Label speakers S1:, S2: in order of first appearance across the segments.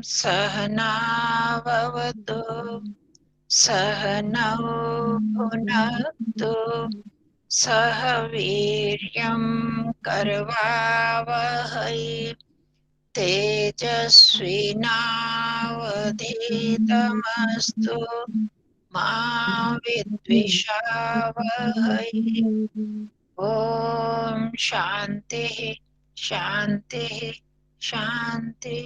S1: सहनाववतु सहनौ भुनक्तु सह वीर्यं करवावहै तेजस्विनावधीतमस्तु मा विद्विषावहै। ओम शांति शांति शांति।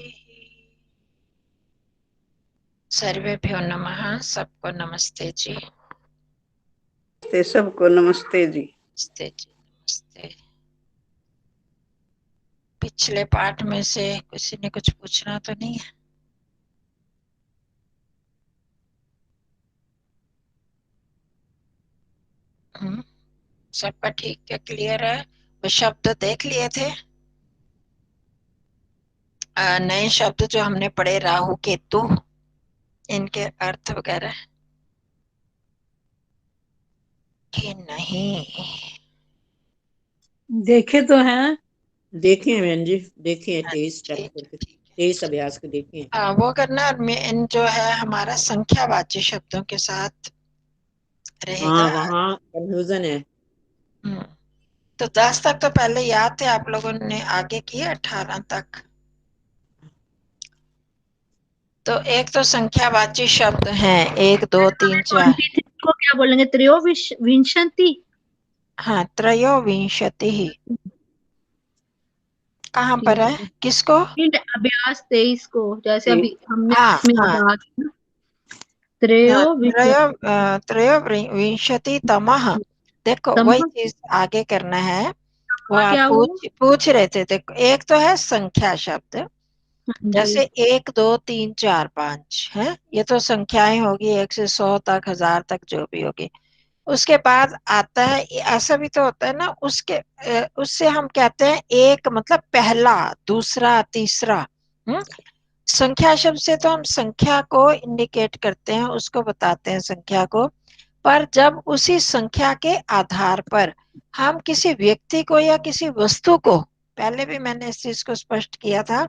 S1: सर्वेभ्यो नमः। सबको नमस्ते जी।
S2: सबको नमस्ते जी।
S1: नमस्ते जी, नमस्ते। पिछले पाठ में से किसी ने कुछ पूछना तो नहीं है? सबका ठीक है, क्लियर है? वो शब्द देख लिए थे, नए शब्द जो हमने पढ़े, राहु केतु, इनके अर्थ वगैरह कि नहीं?
S3: देखे तो हैं,
S2: देखे हैं बहन जी, देखे हैं 23
S1: ठीक
S2: चैप्टर के,
S1: ठीक
S2: 23 अभ्यास के देखे हैं।
S1: वो करना। और मेन जो है हमारा संख्यावाची शब्दों के साथ रहेगा।
S2: हाँ, वहाँ कंफ्यूजन है।
S1: तो 10 तक तो पहले याद थे आप लोगों ने, आगे किए 18 तक। तो एक तो संख्यावाची शब्द हैं 1 2 3 4।
S3: को क्या बोलेंगे? त्रयोविंशति।
S1: हाँ, त्रयोविंशति ही कहाँ पर है? किसको?
S3: अभ्यास 23 को, जैसे अभी हमने
S1: हाँ
S3: इसमें
S1: हाँ,
S3: कहा
S1: त्रयोविंशति तमः। देखो वही चीज आगे करना है। वो आप
S3: क्या
S1: पूछ रहे थे। देखो, एक तो है संख्या शब्द, जैसे 1 2 3 4 5 है, ये तो संख्याएं होगी 1 से 100 तक, 1000 तक, जो भी होगी। उसके बाद आता है, ऐसा भी तो होता है ना, उससे हम कहते हैं एक, मतलब पहला, दूसरा, तीसरा। संख्या शब्द से तो हम संख्या को इंडिकेट करते हैं, उसको बताते हैं संख्या को। पर जब उसी संख्या के आधार पर हम किसी व्यक्ति को या किसी वस्तु को, पहले भी मैंने इस चीज को स्पष्ट किया था,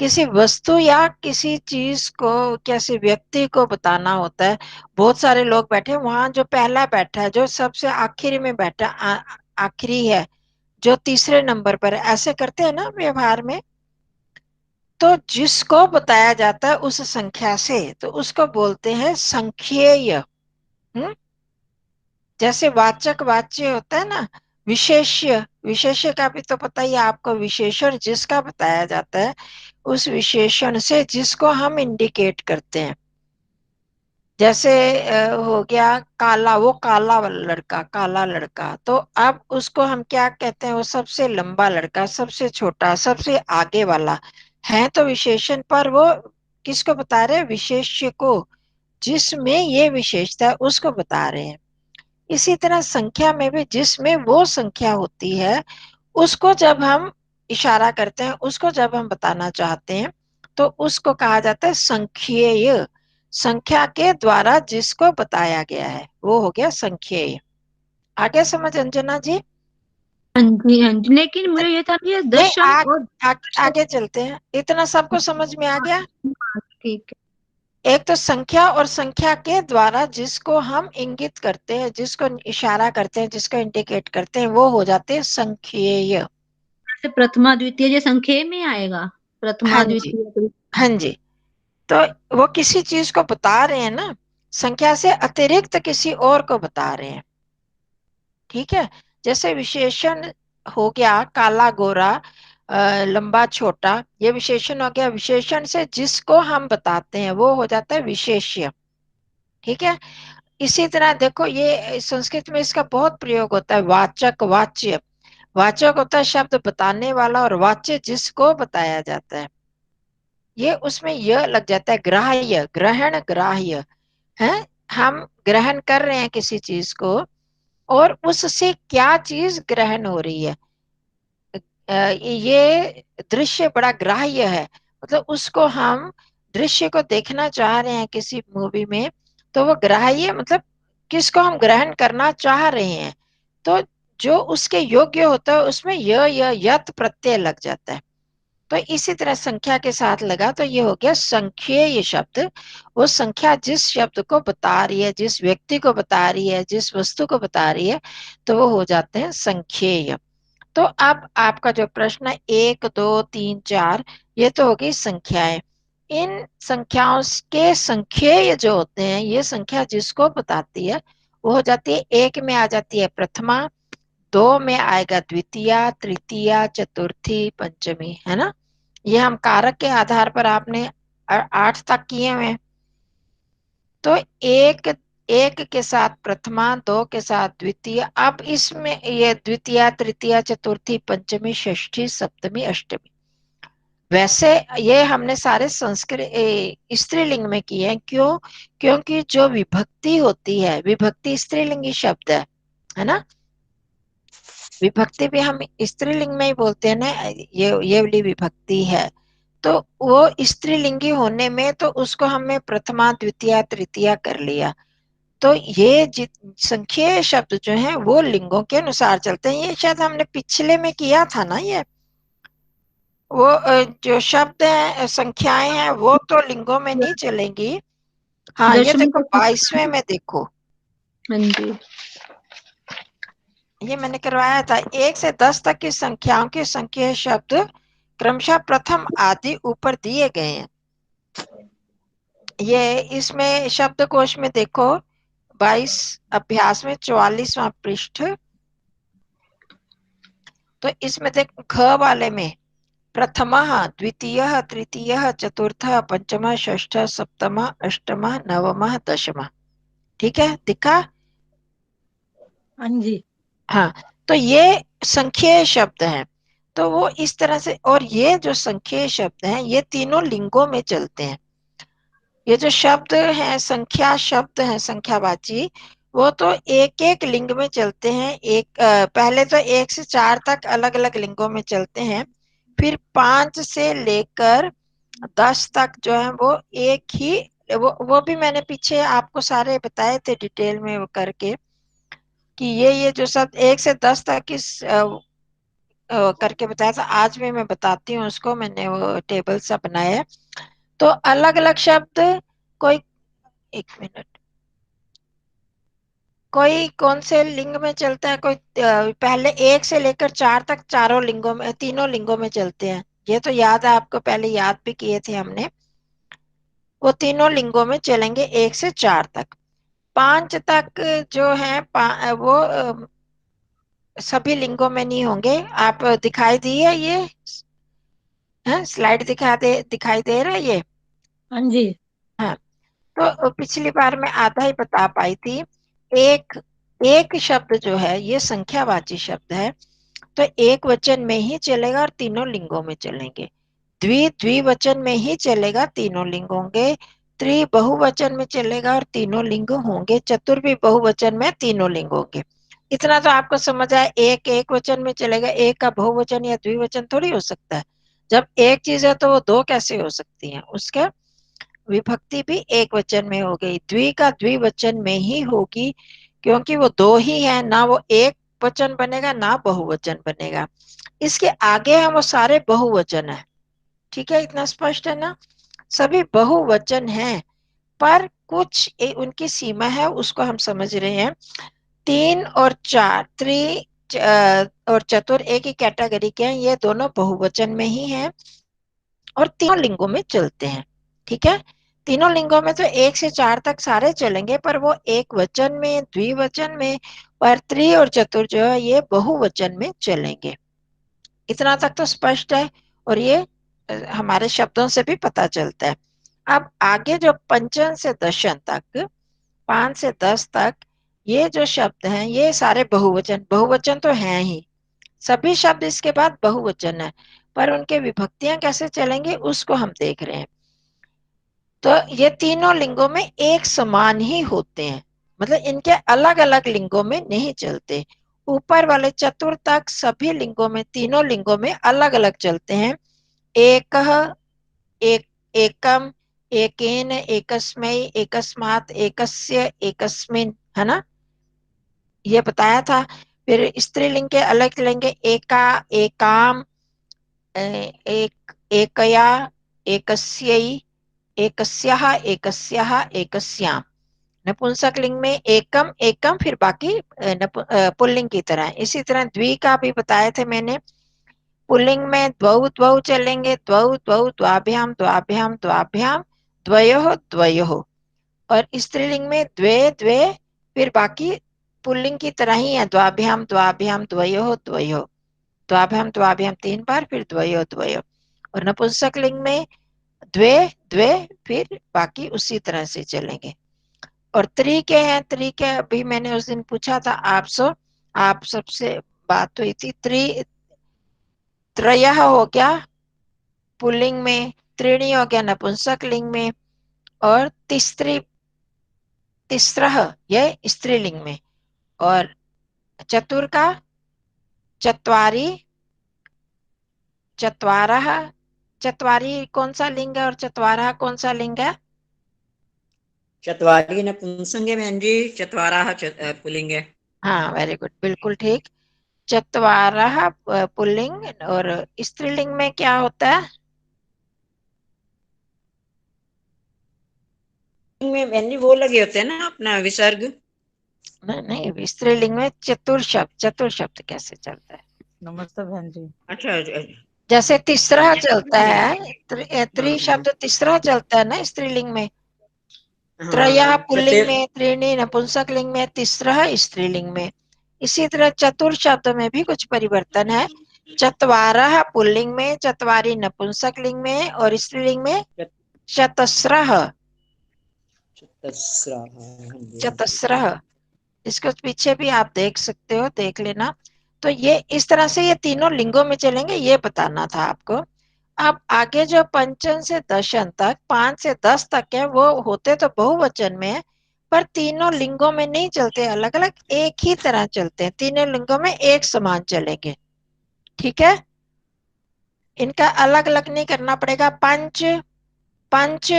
S1: किसी वस्तु या किसी चीज को, किसी व्यक्ति को बताना होता है। बहुत सारे लोग बैठे, वहां जो पहला बैठा है, जो सबसे आखिरी में बैठा, आखिरी है, जो तीसरे नंबर पर है, ऐसे करते हैं ना व्यवहार में। तो जिसको बताया जाता है उस संख्या से, तो उसको बोलते हैं संख्येय। जैसे वाचक वाच्य होता है ना, विशेष्य, विशेष्य का भी तो पता ही है आपको। विशेषण जिसका बताया जाता है, उस विशेषण से जिसको हम इंडिकेट करते हैं। जैसे हो गया काला, वो काला वाला लड़का, काला लड़का, तो अब उसको हम क्या कहते हैं? वो सबसे लंबा लड़का, सबसे छोटा, सबसे आगे वाला है। तो विशेषण पर वो किसको बता रहे हैं? विशेष्य को, जिसमें ये विशेषता है उसको बता रहे हैं। इसी तरह संख्या में भी जिसमें वो संख्या होती है, उसको जब हम इशारा करते हैं, उसको जब हम बताना चाहते हैं, तो उसको कहा जाता है संख्येय। संख्या के द्वारा जिसको बताया गया है वो हो गया संख्येय। आगे समझ अंजना जी?
S3: हाँ जी, हाँ जी। लेकिन मुझे ये था कि ये
S1: नहीं,
S3: दशम और
S1: आगे चलते हैं। इतना सबको समझ में आ गया?
S3: ठीक है।
S1: एक तो संख्या, और संख्या के द्वारा जिसको हम इंगित करते हैं, जिसको इशारा करते हैं, जिसको इंडिकेट करते हैं, वो हो जाते हैं संख्येय।
S3: जैसे प्रथमा द्वितीय, ये संख्या में आएगा, प्रथमा
S1: हाँ जी,
S3: द्वितीय।
S1: हाँ जी। तो वो किसी चीज को बता रहे हैं ना, संख्या से अतिरिक्त किसी और को बता रहे हैं। ठीक है? जैसे विशेषण हो गया काला गोरा, लंबा छोटा, ये विशेषण हो गया। विशेषण से जिसको हम बताते हैं वो हो जाता है विशेष्य। ठीक है? इसी तरह देखो, ये संस्कृत में इसका बहुत प्रयोग होता है, वाचक वाच्य। वाचक होता है शब्द बताने वाला, और वाच्य जिसको बताया जाता है। ये उसमें यह लग जाता है, ग्राह्य, ग्रहण, ग्राह्य है। हम ग्रहण कर रहे हैं किसी चीज को, और उससे क्या चीज ग्रहण हो रही है। ये दृश्य बड़ा ग्राह्य है, मतलब उसको हम दृश्य को देखना चाह रहे हैं किसी मूवी में, तो वो ग्राह्य, मतलब किसको हम ग्रहण करना चाह रहे हैं। तो जो उसके योग्य होता है उसमें य यत प्रत्यय लग जाता है। तो इसी तरह संख्या के साथ लगा तो ये हो गया संख्येय शब्द। वो संख्या जिस शब्द को बता रही है, जिस व्यक्ति को बता रही है, जिस वस्तु को बता रही है, तो वो हो जाते हैं संख्येय। तो अब आपका जो प्रश्न है 1 2 3 4, ये तो हो गई संख्याएं। इन संख्याओं के संख्येय जो होते हैं, ये संख्या जिसको बताती है वो हो जाती है, एक में आ जाती है प्रथमा, दो में आएगा द्वितीया, तृतीया, चतुर्थी, पंचमी, है ना। ये हम कारक के आधार पर आपने 8 तक किए हुए हैं। तो एक एक के साथ प्रथमा, दो के साथ द्वितीय, अब इसमें ये द्वितीया, तृतीया, चतुर्थी, पंचमी, षष्ठी, सप्तमी, अष्टमी। वैसे ये हमने सारे संस्कृत स्त्रीलिंग में किए हैं। क्यों? क्योंकि जो विभक्ति होती है, विभक्ति स्त्रीलिंगी शब्द है ना। विभक्ति भी हम स्त्रीलिंग में ही बोलते हैं ना, ये वाली विभक्ति है। तो वो स्त्रीलिंगी होने में तो उसको हमने प्रथमा, द्वितीया, तृतीया कर लिया। तो ये संख्येय शब्द जो हैं वो लिंगों के अनुसार चलते हैं। ये शायद हमने पिछले में किया था ना। ये वो जो शब्द है, संख्याएं हैं, वो तो लिंगों में नहीं चलेंगी। हाँ, ये
S3: दशमी
S1: देखो
S3: का
S1: 22वें में देखो,
S3: हाँ जी।
S1: ये मैंने करवाया था। 1 से 10 तक की संख्याओं के संख्येय शब्द क्रमशः प्रथम आदि ऊपर दिए गए हैं। ये इसमें शब्दकोश में देखो 22 अभ्यास में 44वां पृष्ठ। तो इसमें देखो ख वाले में प्रथमः, द्वितीयः, तृतीयः, चतुर्थः, पंचमः, षष्ठः, सप्तमः, अष्टमः, नवमः, दशमः। ठीक है, दिखा।
S3: हाँ जी।
S1: हाँ, तो ये संख्येय शब्द हैं। तो वो इस तरह से, और ये जो संख्येय शब्द हैं ये तीनों लिंगों में चलते हैं। ये जो शब्द हैं, संख्या शब्द हैं संख्यावाची, वो तो एक एक लिंग में चलते हैं। पहले तो 1 से 4 तक अलग अलग लिंगों में चलते हैं, फिर 5 से लेकर 10 तक जो है वो एक ही, वो भी मैंने पीछे आपको सारे बताए थे डिटेल में वो करके, कि ये जो शब्द 1 से 10 तक इस करके बताया था। आज भी मैं बताती हूँ उसको, मैंने वो टेबल सा बनाया है। तो अलग अलग शब्द, कोई, एक मिनट, कोई कौन से लिंग में चलता है, कोई पहले 1 से लेकर 4 तक चारों लिंगों में, तीनों लिंगों में चलते हैं। ये तो याद है आपको, पहले याद भी किए थे हमने। वो तीनों लिंगों में चलेंगे 1 से 4 तक। 5 तक जो है वो सभी लिंगों में नहीं होंगे। आप दिखाई दी है ये है, स्लाइड दिखाई दे रहा है ये।
S3: हाँ जी।
S1: हाँ, तो पिछली बार मैं आधा ही बता पाई थी। एक एक शब्द जो है ये संख्यावाची शब्द है, तो एक वचन में ही चलेगा और तीनों लिंगों में चलेंगे। द्विवचन में ही चलेगा, तीनों लिंग होंगे। बहुवचन में चलेगा और तीनों लिंग होंगे। चतुर्वी बहुवचन में तीनों लिंग होंगे। इतना तो आपको समझ आया। एक वचन में चलेगा, एक का बहुवचन या द्विवचन थोड़ी हो सकता है। जब एक चीज है तो वो दो कैसे हो सकती है। उसका विभक्ति भी एक वचन में हो गई, द्वि का द्विवचन में ही होगी, क्योंकि वो दो ही है ना। वो एक वचन बनेगा ना बहुवचन बनेगा। इसके आगे है वो सारे बहुवचन है। ठीक है, इतना स्पष्ट है ना। सभी बहुवचन हैं, पर कुछ उनकी सीमा है, उसको हम समझ रहे हैं। 3 और 4, और चतुर एक ही कैटेगरी के हैं। ये दोनों बहुवचन में ही हैं और तीनों लिंगों में चलते हैं। ठीक है, तीनों लिंगों में तो 1 से 4 तक सारे चलेंगे, पर वो एक वचन में, द्विवचन में, और त्रि और चतुर जो है ये बहुवचन में चलेंगे। इतना तक तो स्पष्ट है, और ये हमारे शब्दों से भी पता चलता है। अब आगे जो पंचम से दशम तक, 5 से 10 तक, ये जो शब्द हैं ये सारे बहुवचन, बहुवचन तो हैं ही। सभी शब्द इसके बाद बहुवचन है, पर उनके विभक्तियां कैसे चलेंगे उसको हम देख रहे हैं। तो ये तीनों लिंगों में एक समान ही होते हैं, मतलब इनके अलग अलग लिंगों में नहीं चलते। ऊपर वाले चतुर तक सभी लिंगों में, तीनों लिंगों में अलग अलग चलते हैं। एक, एक, एकम, एकेन, एकस्मै, एकस्मात्, एकस्य, एकस्मिन्, है ना, ये बताया था। फिर स्त्रीलिंग के अलग लेंगे, एका, एकाम, एक, एकया, एकस्यै, एकस्याः, एकस्याः, एकस्याम्। नपुंसक लिंग में एकम एकम, फिर बाकी पुल्लिंग की तरह। इसी तरह द्वि का भी बताए थे मैंने। पुल्लिंग में द्वौ द्वौ चलेंगे, द्वौ द्वौ, द्वाभ्याम द्वाभ्याम द्वाभ्याम, द्वयोः द्वयोः। और स्त्रीलिंग में द्वे द्वे, फिर बाकी पुल्लिंग की तरह ही है, द्वाभ्याम द्वाभ्याम द्वयोः द्वयोः, द्वाभ्याम द्वाभ्याम 3 बार, फिर द्वयोः द्वयोः। और नपुंसक लिंग में द्वे द्वे, फिर बाकी उसी तरह से चलेंगे। और त्रि के हैं, त्रि के अभी मैंने उस दिन पूछा था आप सबसे बात हुई थी। त्रयः हो गया पुल्लिंग में, त्रीणी हो गया नपुंसक लिंग में, और तिस्रः यह स्त्रीलिंग में। और चतुर का चत्वारी, चत्वारः, चत्वारी कौन सा लिंग है और चत्वारः कौन सा लिंग है?
S2: चत्वारी नपुंसक है बहन जी, चत्वाराः पुल्लिंग है।
S1: हाँ, वेरी गुड, बिल्कुल ठीक। चत्वारः पुल्लिंग, और स्त्रीलिंग में क्या होता है?
S2: में बहन जी वो लगे होते हैं ना अपना विसर्ग।
S1: नहीं नहीं, स्त्रीलिंग में चतुर शब्द कैसे चलता है?
S4: नमस्ते बहन जी।
S2: अच्छा अच्छा।
S1: जैसे तीसरा चलता है,
S2: हाँ
S1: त्रि
S2: हाँ
S1: शब्द तीसरा चलता है ना स्त्रीलिंग में। त्रयः
S2: हाँ,
S1: पुल्लिंग में, त्रीणी नपुंसक लिंग में, तीसरा स्त्रीलिंग में। इसी तरह चतुर शब्द में भी कुछ परिवर्तन है। चत्वारः पुल्लिंग में, चत्वारी नपुंसक लिंग में, और स्त्रीलिंग में चतस्रः, चतस्रः। इसके पीछे भी आप देख सकते हो, देख लेना। तो ये इस तरह से ये तीनों लिंगों में चलेंगे, ये बताना था आपको। अब आगे जो पंचम से दशम तक, 5 से 10 तक है, वो होते तो बहुवचन में है, पर तीनों लिंगों में नहीं चलते, अलग अलग एक ही तरह चलते हैं। तीनों लिंगों में एक समान चलेंगे, ठीक है। इनका अलग अलग नहीं करना पड़ेगा। पंच, पंच,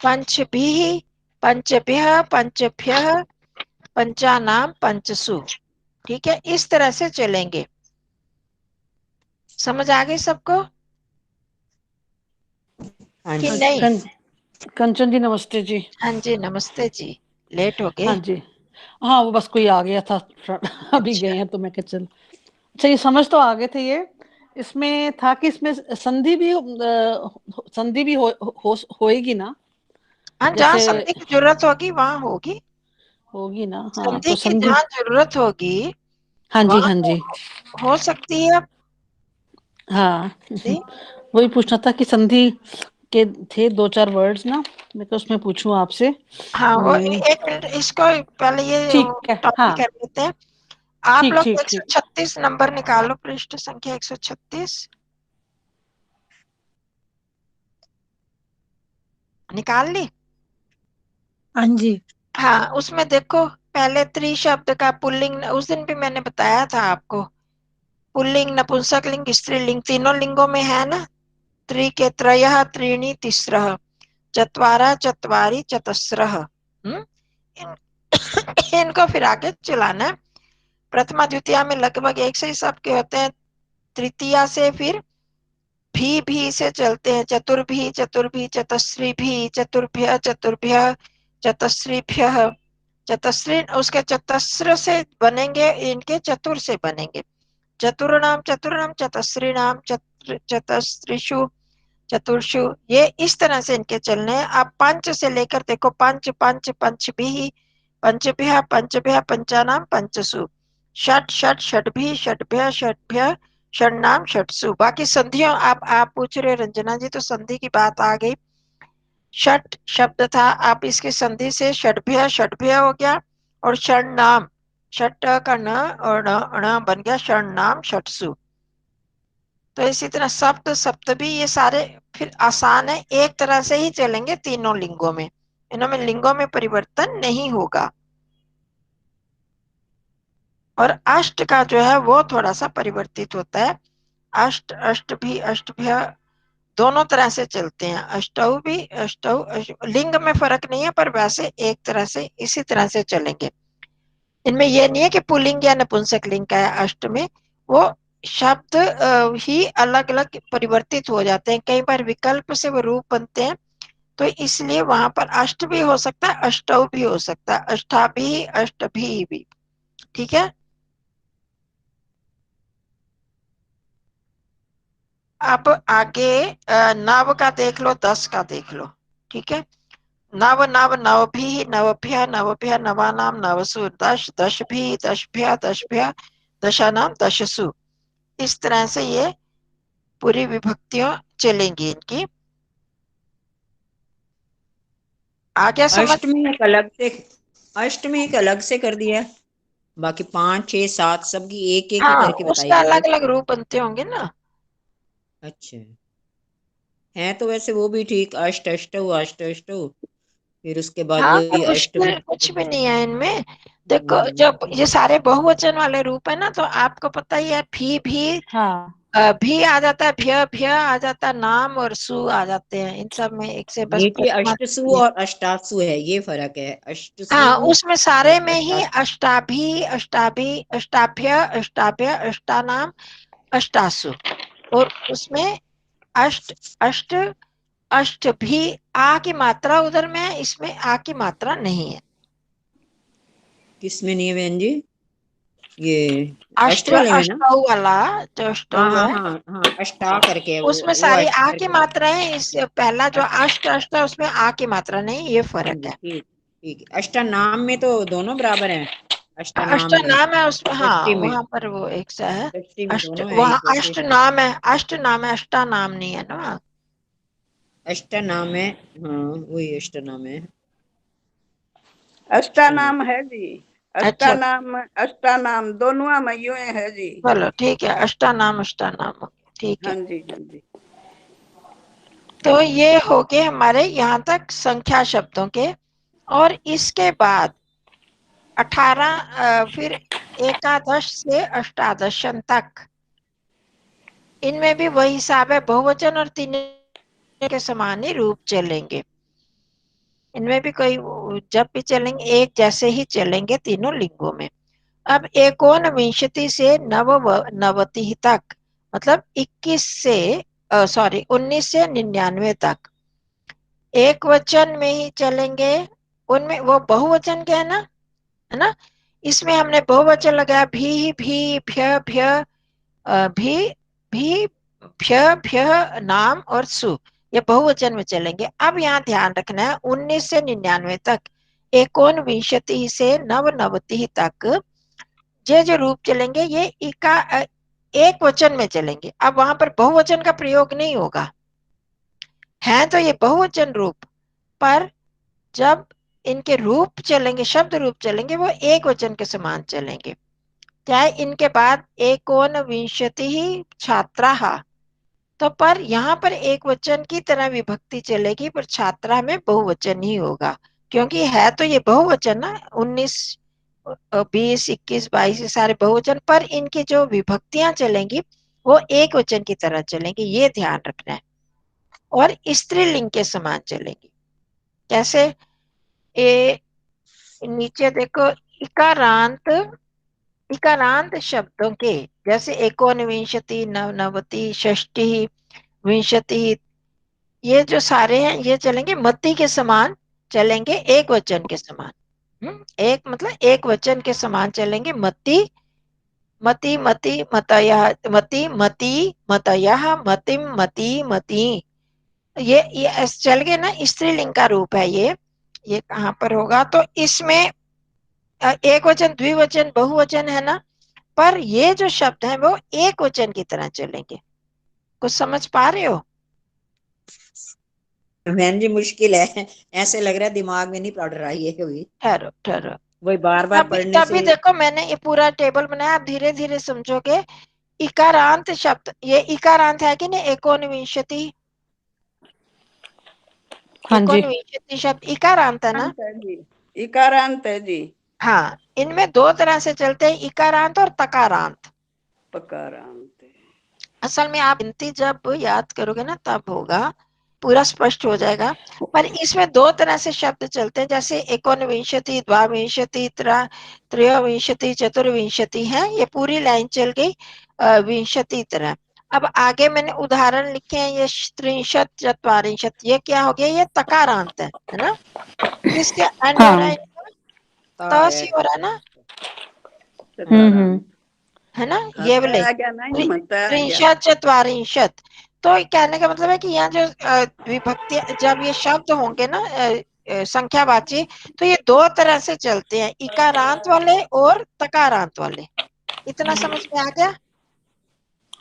S1: पंचभिः, पंचभ्यः, पंचभ्यः, पंचानाम पंचसु, ठीक है। इस तरह से चलेंगे। समझ आ गई सबको
S2: हाँ
S1: कि
S2: जी।
S1: नहीं?
S4: कंचन जी नमस्ते जी।
S1: हाँ जी, नमस्ते जी, लेट हो गए?
S4: हाँ जी, हाँ वो बस कोई आ गया था अभी
S1: अच्छा।
S4: गए हैं तो मैं कहा चल। अच्छा ये समझ तो आ गए थे। ये इसमें था कि इसमें संधि भी होएगी ना?
S1: हाँ, जहाँ
S4: जैसे
S1: संधि की जरूरत होगी वहां होगी।
S4: होगी ना? हाँ
S1: संधि
S4: तो
S1: की
S4: संधि,
S1: जहाँ जरूरत होगी
S4: हाँ जी
S1: वहां
S4: हाँ जी
S1: हो सकती है।
S4: हाँ
S1: संधि,
S4: वही पूछना था कि संधि के थे 2-4 वर्ड्स ना, मैं तो उसमें पूछूं आपसे।
S1: हाँ वो एक मिनट, इसको पहले ये
S4: ठीक है,
S1: टॉपिक
S4: हाँ
S1: कर लेते हैं। आप
S4: ठीक
S1: लोग
S4: ठीक ठीक।
S1: 136 नंबर निकालो, पृष्ठ संख्या 136 निकाल ली?
S5: हाँ जी।
S1: हाँ, उसमें देखो पहले त्रि शब्द का पुल्लिंग, उस दिन भी मैंने बताया था आपको। पुल्लिंग, नपुंसक लिंग, स्त्रीलिंग तीनों लिंगों में है ना। त्रि के त्रयः, त्रीणि, तिस्रः, चत्वारः, चत्वारि, चतस्रः। इन, इनको फिर आगे चलाना है। प्रथमा द्वितीया में लगभग एक से ही सबके होते हैं। तृतीया से फिर भी से चलते हैं। चतुर्भी, चतुर्भी, चतस्रीभी, चतुर्भ्य, चतुर्भ्य, चतस्रीभ्य, चतस्री, उसके चतस्र से बनेंगे, इनके चतुर से बनेंगे। चतुर्णाम चतुर्णाम, चतस्रीणाम चतस्रिषु, चतुर्षु, ये इस तरह से इनके चलने हैं। आप पंच से लेकर देखो, पंच पंच पंचभिः, पंचभ्यः पंचभ्यः, पंचानाम पंचसु, षट षट षट्भिः, षट्भ्यः षट्भ्यः, षण्णाम षट्सु। बाकी संधियों आप पूछ रहे रंजना जी, तो संधि की बात आ गई। षट शब्द था, आप इसकी संधि से षट्भ्य, षट्भ्य हो गया, और षण्णाम, षट का न और ण बन गया षण्णाम षट्सु। तो इसी तरह सप्त, सप्तभी, ये सारे फिर आसान है, एक तरह से ही चलेंगे तीनों लिंगों में। इनमें लिंगों में परिवर्तन नहीं होगा। और अष्ट का जो है वो थोड़ा सा परिवर्तित होता है। अष्ट, अष्टभी, अष्टभ्य, दोनों तरह से चलते हैं। अष्टौ भी, लिंग में फर्क नहीं है, पर वैसे एक तरह से इसी तरह से चलेंगे। इनमें यह नहीं है कि पुल्लिंग या नपुंसक लिंग का है अष्ट में, वो शब्द ही अलग अलग परिवर्तित हो जाते हैं, कई बार विकल्प से वो रूप बनते हैं, तो इसलिए वहां पर अष्ट भी हो सकता है, अष्टौ भी हो सकता है, अष्टाभी अष्टभी भी। ठीक है, अब आगे नव का देख लो, 10 का देख लो। ठीक है, नव नव नवभी नवभ्य नवभ्य नवानाम नवसु, दश दशभी दशभ्य दशभ्य दशानाम दशसु। इस तरह से ये पूरी विभक्तियां चलेंगी इनकी। आ गया समझ?
S2: अष्ट में एक अलग से कर दिया, बाकी 5 6 7 सबकी एक एक ही
S1: हाँ,
S2: करके बताई
S1: उसका
S2: गई है।
S1: अलग अलग रूप बनते होंगे ना।
S2: अच्छा है, तो वैसे वो भी ठीक, अष्ट अष्टौ अष्ट अष्टौ, फिर उसके बाद
S1: हाँ,
S2: वही अष्टमी।
S1: मुश्किल कुछ भी नहीं है इनमें। देखो, जब ये सारे बहुवचन वाले रूप है ना, तो आपको पता ही है, भी
S4: हाँ
S1: भी आ जाता है, भ्य आ जाता है, नाम और सु आ जाते हैं। इन सब में एक से बस
S2: देखिए
S1: प्रतिमा
S2: अष्टसु
S1: दिखती है।
S2: और अष्टासु है, ये फर्क है, अष्टसु
S1: हाँ, उसमें
S2: और
S1: सारे में ही
S2: अष्टासु।
S1: अष्टाभी अष्टाभी अष्टाभ्य अष्टाभ्य अष्टानाम अष्टासु, और उसमें अष्ट अष्ट अष्ट भी आ की मात्रा उधर में है, इसमें आ की मात्रा नहीं है।
S2: किसमें नहीं है बहन जी? ये अष्ट
S1: अष्ट
S2: वाले में ना?
S1: अष्टौ वाला, जो
S2: हाँ
S1: अष्टौ
S2: हाँ
S1: है,
S2: हाँ हाँ, अष्टा करके है
S1: उसमें
S2: वो
S1: सारी
S2: अष्ट
S1: आ की
S2: करके।
S1: मात्रा है। इस पहला जो
S2: अच्छा,
S1: अष्ट अष्ट है, उसमें आ की मात्रा नहीं, ये
S2: हाँ
S1: फर्क
S2: जी,
S1: है।
S2: ठीक ठीक है। अष्टा नाम में तो दोनों बराबर हैं, अष्टा
S1: अष्ट
S2: नाम में,
S1: नाम है उसमें, हाँ,
S2: षष्ठी में,
S1: वहां पर वो एक सा है।
S2: षष्ठी में
S1: अष्ट,
S2: दोनों है
S1: वहां
S2: एक जैसे।
S1: अष्ट नाम है, अष्ट नाम है, अष्टा नाम नहीं है ना।
S2: अष्टा नाम है, हाँ वही अष्टा नाम है।
S6: अष्टानाम है जी।
S1: अच्छा,
S6: अष्टानाम दोनों में यूं है जी।
S1: चलो ठीक है, अष्टा नाम, ठीक
S6: हाँ
S1: है।
S6: जी, हाँ जी।
S1: तो ये हो गए हमारे यहाँ तक संख्या शब्दों के। और इसके बाद 18, फिर एकादश से अष्टादशन तक, इनमें भी वही हिसाब है, बहुवचन और तीन के समान ही रूप चलेंगे। इनमें भी कोई, जब भी चलेंगे एक जैसे ही चलेंगे तीनों लिंगों में। अब एकोन विंशति से नवति तक, मतलब 21 से, सॉरी 19 से 99 तक एक वचन में ही चलेंगे। उनमें वो बहुवचन क्या है ना, इसमें हमने बहुवचन लगाया, भी भ्य भ्य, भी भी भ्य भ्य नाम और सु, ये बहुवचन में चलेंगे। अब यहाँ ध्यान रखना है, 19 से 99 तक, एकोन विंशति से नवनवति तक ये जो रूप चलेंगे, ये एक वचन में चलेंगे। अब वहां पर बहुवचन का प्रयोग नहीं होगा, है तो ये बहुवचन रूप, पर जब इनके रूप चलेंगे, शब्द रूप चलेंगे, वो एक वचन के समान चलेंगे। चाहे इनके बाद एकोन विंशति ही छात्रा, तो पर यहाँ पर एक वचन की तरह विभक्ति चलेगी, पर छात्रा में बहुवचन ही होगा, क्योंकि है तो ये बहुवचन ना, 19 20 21 22 ये सारे बहुवचन, पर इनकी जो विभक्तियां चलेंगी वो एक वचन की तरह चलेंगी, ये ध्यान रखना है। और स्त्रीलिंग के समान चलेंगी। कैसे? ए नीचे देखो, इकारांत इकारांत शब्दों के, जैसे एकोनविंशति नवनवति षष्टि विंशति, ये जो सारे हैं ये चलेंगे मति के समान, चलेंगे एक वचन के समान। एक मतलब एक वचन के समान चलेंगे। मति मति मति मतयः, मति मति मतयः, मतिम मति मति, ये ऐसे चल गए ना, स्त्रीलिंग का रूप है ये कहाँ पर होगा? तो इसमें एक वचन द्विवचन बहुवचन है ना, पर ये जो शब्द है वो एक वचन की तरह चलेंगे। कुछ समझ पा रहे हो?
S2: बहन जी मुश्किल है, ऐसे लग रहा है दिमाग में नहीं पड़ रहा है ये कभी,
S1: ठहरो ठहरो,
S2: वही बार बार
S1: तभी
S2: पढ़ने
S1: तभी
S2: से।
S1: देखो मैंने ये पूरा टेबल बनाया, आप धीरे धीरे समझोगे। इकारांत शब्द, ये इकारांत है कि नहीं? एकोनविंशति,
S4: हाँ जी।
S1: एकोनविंशति शब्द इकारांत है ना?
S6: अंत है जी। इकारांत है जी।
S1: हाँ, इनमें दो तरह से चलते हैं, इकारांत और तकारांत।
S6: पकारांत है।
S1: असल में आप गिनती जब याद करोगे ना, तब होगा, पूरा स्पष्ट हो जाएगा। पर इसमें दो तरह से शब्द चलते हैं, जैसे एकोनविंशति द्वाविंशति त्रयोविंशति चतुर्विंशति है, ये पूरी लाइन चल गई। विंशतितरः। अब आगे मैंने उदाहरण लिखे हैं, ये त्रिंशत चत्वारिंशत, ये क्या हो गया, ये तकारांत है ना, किससे एंड हो रहा है, त से हो रहा है ना,
S6: चतुरांत
S1: है ना,
S6: हाँ,
S1: ये
S6: त
S1: बोले
S6: आ गया नहीं मत आ गया
S1: त्रिंशत चत्वारिंशत। तो कहने का मतलब है कि यहाँ जो विभक्ति, जब ये शब्द होंगे ना संख्यावाची, तो ये दो तरह से चलते हैं, इकारांत वाले और तकारांत वाले। इतना समझ में आ गया?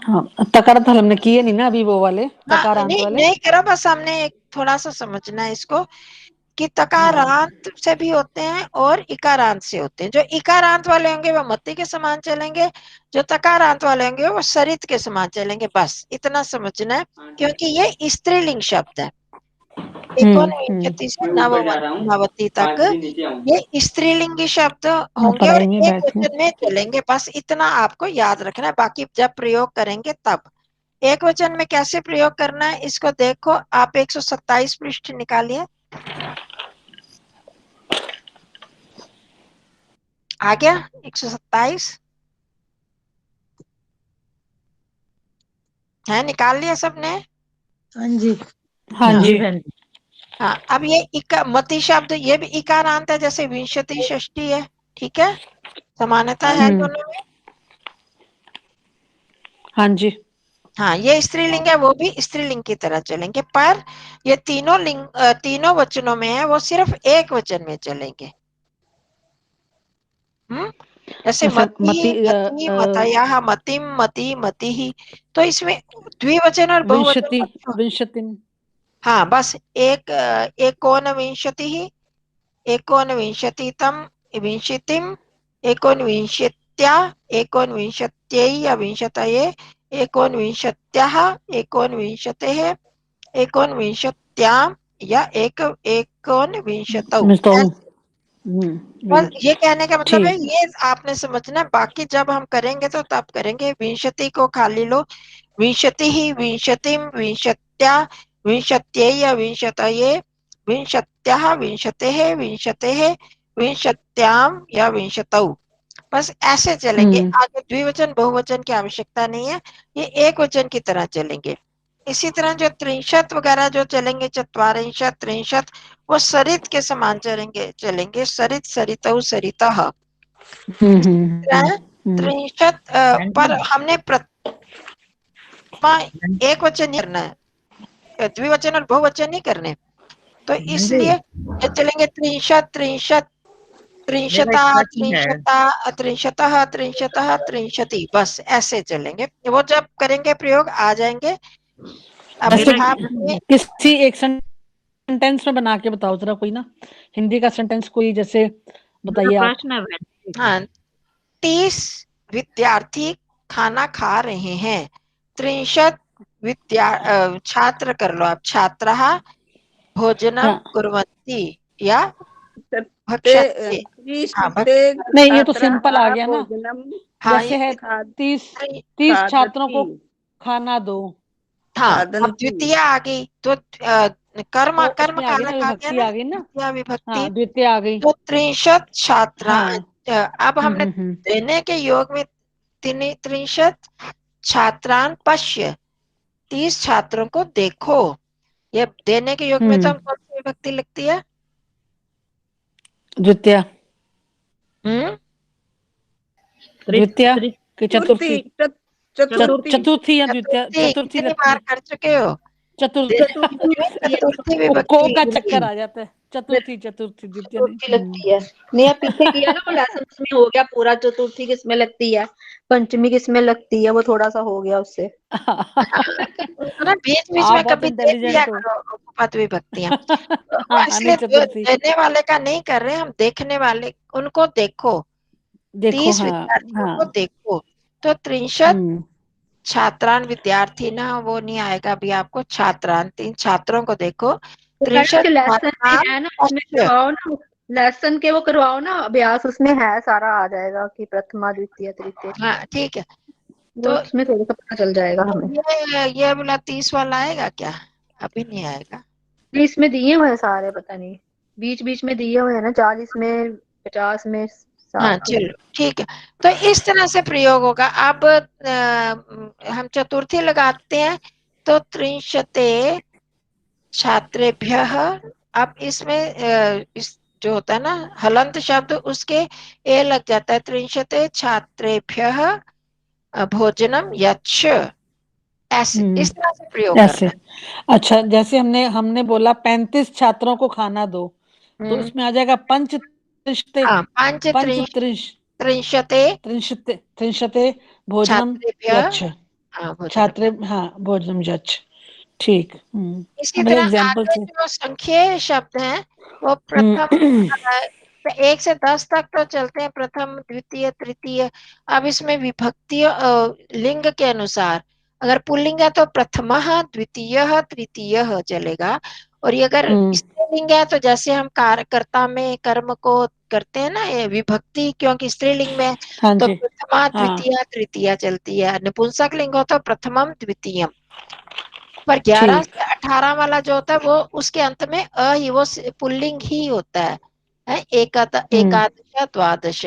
S4: हाँ, तकारांत हमने किए नहीं ना अभी, वो वाले तकारांत
S1: नहीं
S4: वाले।
S1: नहीं करो, बस हमने एक थोड़ा सा समझना है इसको कि तकारांत से भी होते हैं और इकारांत से होते हैं। जो इकारांत वाले होंगे वो मत्ती के समान चलेंगे, जो तकारांत वाले होंगे वो सरित के समान चलेंगे। बस इतना समझना है, क्योंकि ये स्त्रीलिंग शब्द है। एकोनविंशति से नववती तक ये स्त्रीलिंगी शब्द होंगे और
S4: पढ़ाई में
S1: एक
S4: बैठे।
S1: वचन में चलेंगे। बस इतना आपको याद रखना है, बाकी जब प्रयोग करेंगे तब। एक वचन में कैसे प्रयोग करना है इसको देखो, आप 127 पृष्ठ निकालिए। आ गया 127 है, निकाल लिया सबने?
S5: हाँ जी।
S4: हाँ जी।
S1: हाँ, अब ये मति शब्द, ये भी इकारांत है, जैसे विंशति षष्ठी है, ठीक है, समानता है दोनों में।
S4: हाँ जी।
S1: हाँ, ये स्त्रीलिंग है, वो भी स्त्रीलिंग की तरह चलेंगे, पर ये तीनों लिंग तीनों वचनों में है, वो सिर्फ एक वचन में चलेंगे। जैसे
S4: जैसे
S1: मति, मति, मतयः, मतिम, मति, मतिः, तो इसमें द्विवचन और बहुवचन
S4: विंशति,
S1: मत-
S4: विंशतिन।
S1: हाँ, बस एक एकोनविंशतिः, एकोनविंशतितम, विंशतिम, एकोनविंशत्या, एकोनविंशत्यै या विंशतये, एकोनविंशत्याः, एकोनविंशतेः, एकोनविंशत्याम या एकोनविंशतौ। बस ये कहने का मतलब है,
S4: ठीक।
S1: ये आपने समझना है। बाकी जब हम करेंगे तो तब करेंगे। विंशति को खाली लो, विंशति ही, विंशतिम, विंशत्या, विंशत्यै या विंशतये, विंशत्याः, विंशतेः, विंशतेः, विंशत्याम या विंशतौ। बस ऐसे चलेंगे, आगे द्विवचन बहुवचन की आवश्यकता नहीं है, ये एक वचन की तरह चलेंगे। इसी तरह जो त्रिंशत वगैरह जो चलेंगे, चत्वारिंशत, त्रिंशत, वो सरित के समान चलेंगे, सरित, सरितौ, सरितः। त्रिंशत पर हमने एक वचन नहीं करना है, द्विवचन और बहुवचन नहीं करने, तो इसलिए ये चलेंगे त्रिंशत, त्रिंशत, त्रिंशता, त्रिंशता, त्रिंशतः, त्रिंशतः, त्रिंशति, बस ऐसे चलेंगे। वो जब करेंगे प्रयोग आ जाएंगे। अब
S4: ऐसे
S1: आपने
S4: किसी एक सेंटेंस में बना के बताओ जरा, कोई ना हिंदी का सेंटेंस कोई, जैसे बताइए आप।
S1: हाँ, 30 विद्यार्थी खाना खा रहे हैं, 63 छात्र कर लो आप, छात्राः भोजनम कुर्वन्ति या भक्षन्ते। हाँ,
S4: नहीं, ये तो सिंपल आ गया ना,
S1: हाँ,
S4: जैसे है
S1: ये
S4: 30 छात्रों को खाना दो।
S1: हाँ, अब द्वितीय आ गई तो कर्म,
S4: तो
S1: कर्म
S4: उसमें आ गई ना,
S1: कारक आ गया
S4: विभक्ति
S1: ना,
S4: आ गई ना।
S1: द्वितीय विभक्ति,
S4: हाँ, द्वितीय आ गई।
S1: तो 63 छात्रा।
S4: हाँ।
S1: अब हमने देने के योग में 63 छात्रान पश्य, 30 छात्रों को देखो। ये देने के योग में तो हम कौन सी विभक्ति लगती है?
S4: द्वितीय। द्वितीय की चतुर्थी, चतुर्थी या द्वितीय, चतुर्थी
S1: कितनी
S4: लगती
S1: बार
S4: है।
S1: कर चुके हो?
S4: चतुर्थी।
S1: चतुर्थी
S4: वो
S1: विभक्ति
S4: को का
S1: लगती
S4: चक्कर
S1: है।
S4: आ जाता है, चतुर्थी, चतुर्थी, द्वितीय
S3: चतुर्थी
S4: नहीं।
S3: लगती है, नहीं आप पीछे किया ना वो लेसन, उसमें हो गया पूरा। चतुर्थी किसमें लगती है, पंचमी किसमें लगती है, वो थोड़ा सा हो गया उससे।
S1: ना बीच बीच
S4: आप
S1: में
S4: बहुत
S1: कभी देख लिया
S4: इंटेलिजेंट हो।
S1: करो उपपद विभक्तियां।
S4: हाँ, नहीं,
S1: इसलिए
S4: चतुर्थी
S1: देने वाले का नहीं कर रहे हम, देखने वाले उनको देखो,
S4: देखो।
S1: 30
S4: हाँ
S1: विद्यार्थियों को
S4: हाँ।
S1: देखो। तो 63 छात्रान, विद्यार्थी ना वो नहीं आएगा अभी आपको, छात्रान, 3 छात्रों को देखो।
S3: तो मैडम
S1: 63
S3: के लेसन में
S1: छात्रान
S3: है ना, उसमें
S1: पश्य।
S3: करवाओ ना, लेसन के वो करवाओ ना अभ्यास, उसमें है सारा आ जाएगा कि प्रथमा, द्वितीय, तृतीय,
S1: हाँ, ठीक है।
S3: वो
S1: तो
S3: उसमें थोड़ा सा पता चल जाएगा हमें।
S1: ये वाला 30 वाला आएगा क्या? अभी नहीं आएगा।
S3: नहीं, इसमें दिए हुए हैं सारे, पता नहीं बीच बीच में दिए हुए हैं ना, 40 में, 50 में,
S1: हाँ
S3: साथ।
S1: चलो ठीक है। तो इस तरह से प्रयोग होगा। अब हम चतुर्थी लगाते हैं तो त्रिंशते छात्रेभ्यः। अब इसमें इस जो होता है ना हलंत शब्द, उसके ए लग जाता है। त्रिंशते छात्रेभ्यः भोजनम यच्छ। ऐसे इस तरह से प्रयोग
S4: ऐसे।
S1: करना है।
S4: अच्छा, जैसे हमने हमने बोला 35 छात्रों को खाना दो, तो इसमें आ जाएगा पंच त्रिशते,
S1: हाँ पंच
S4: पंच त्रिश
S1: त्रिंशते
S4: त्रिंशते त्रिंशते भोजनम
S1: छात्रेभ्यः
S4: यच्छ।
S1: हाँ भोजनम।
S4: छात्र, हाँ, भोजनम यच्छ। ठीक।
S1: इसी
S4: मेरे
S1: तरह
S4: एग्जाम्पल
S1: आगे
S4: से।
S1: जो संख्येय शब्द हैं वो प्रथम तो 1 से 10 तक तो चलते हैं, प्रथम द्वितीय तृतीय। अब इसमें विभक्ति लिंग के अनुसार, अगर पुल्लिंग है तो प्रथमः द्वितीयः तृतीयः चलेगा। और ये अगर स्त्रीलिंग है तो जैसे हम कार्यकर्ता में कर्म को करते हैं ना ये विभक्ति, क्योंकि स्त्रीलिंग में
S4: हाँ
S1: तो
S4: जी।
S1: प्रथमा
S4: हाँ।
S1: द्वितीय तृतीया चलती है। नपुंसक लिंग हो तो प्रथमम द्वितीयम। पर 11
S4: ठीक।
S1: से 18 वाला जो होता है वो उसके अंत में ही वो पुल्लिंग ही होता है एकादश द्वादश।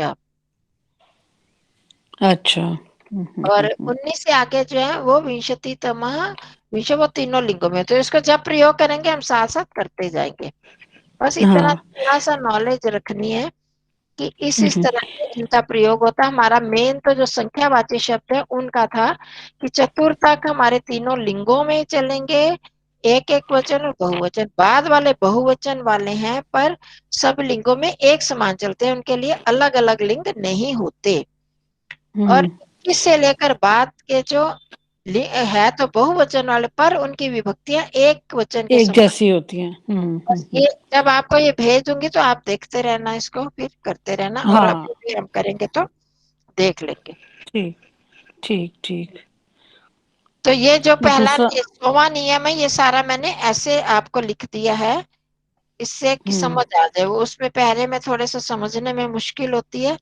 S4: अच्छा।
S1: और 19 से आगे जो है वो विंशति तमः विंश, वो तीनों लिंगों में। तो इसको जब प्रयोग करेंगे हम साथ साथ करते जाएंगे। बस इतना
S4: हाँ।
S1: थोड़ा सा नॉलेज रखनी है कि इस तरह से इनका प्रयोग होता है। हमारा मेन तो जो संख्यावाची शब्द है उनका था कि चतुर्थक हमारे तीनों लिंगों में चलेंगे, एक एक वचन और बहुवचन। बाद वाले बहुवचन वाले हैं पर सब लिंगों में एक समान चलते हैं, उनके लिए अलग अलग लिंग नहीं होते। और 21 से लेकर बाद के जो है तो बहुवचन वाले पर उनकी विभक्तियां एक वचन के
S4: एक
S1: समान।
S4: जैसी होती हैं।
S1: बस ये जब आपको ये भेज दूंगी तो आप देखते रहना, इसको फिर करते रहना। और
S4: हाँ।
S1: अभी भी हम करेंगे तो देख लेंगे।
S4: ठीक ठीक ठीक।
S1: तो ये जो पहला
S4: दूसरा।
S1: 100वां नियम है ये सारा मैंने ऐसे आपको लिख दिया है, इससे कि समझ आ जाए। वो उसमें पहले में थोड़े से समझने में मुश्किल होती है।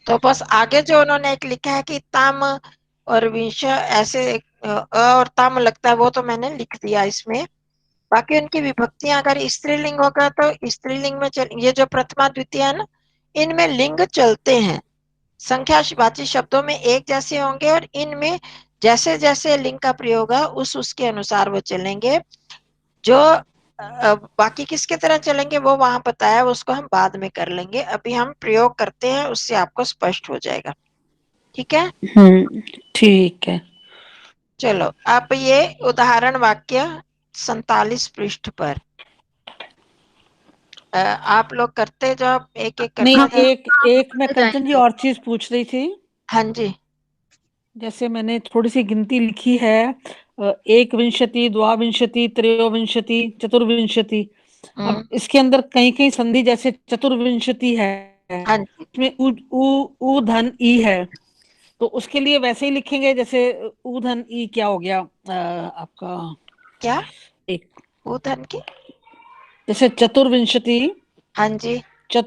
S1: तो बस आगे जो उन्होंने एक लिखा है कि तम और विंश ऐसे और तम लगता है, वो तो मैंने लिख दिया इसमें। बाकी उनकी विभक्तियां अगर स्त्रीलिंग होगा तो स्त्रीलिंग में ये जो प्रथमा द्वितीय है ना, इनमें लिंग चलते हैं। संख्यावाची शब्दों में एक जैसे होंगे और इनमें जैसे जैसे लिंग का प्रयोग है उसके अनुसार वो चलेंगे। जो बाकी किसके तरह चलेंगे वो वहां बताया है, उसको हम बाद में कर लेंगे। अभी हम प्रयोग करते हैं, उससे आपको स्पष्ट हो जाएगा। ठीक है,
S4: ठीक है।
S1: चलो। अब ये उदाहरण वाक्य 47 पृष्ठ पर आप लोग करते जाओ, एक एक
S4: नहीं,
S1: करते जाओ।
S4: एक एक मैं कंचन जी
S3: जाएंगे।
S4: और चीज पूछ रही थी।
S1: हाँ जी।
S4: जैसे मैंने थोड़ी सी गिनती लिखी है, एक विंशति, द्वाविंशति, त्रयोविंशति, चतुर्विंशति। अब इसके अंदर कहीं कहीं संधि, जैसे चतुर्विंशति है,
S1: हाँ जी।
S4: इसमें उ उ उ धन ई है, तो उसके लिए वैसे ही लिखेंगे जैसे उ धन ई क्या हो गया आपका
S1: क्या
S4: एक,
S1: वो धन की?
S4: जैसे चतुर्विंशति,
S1: हाँ जी। हाँ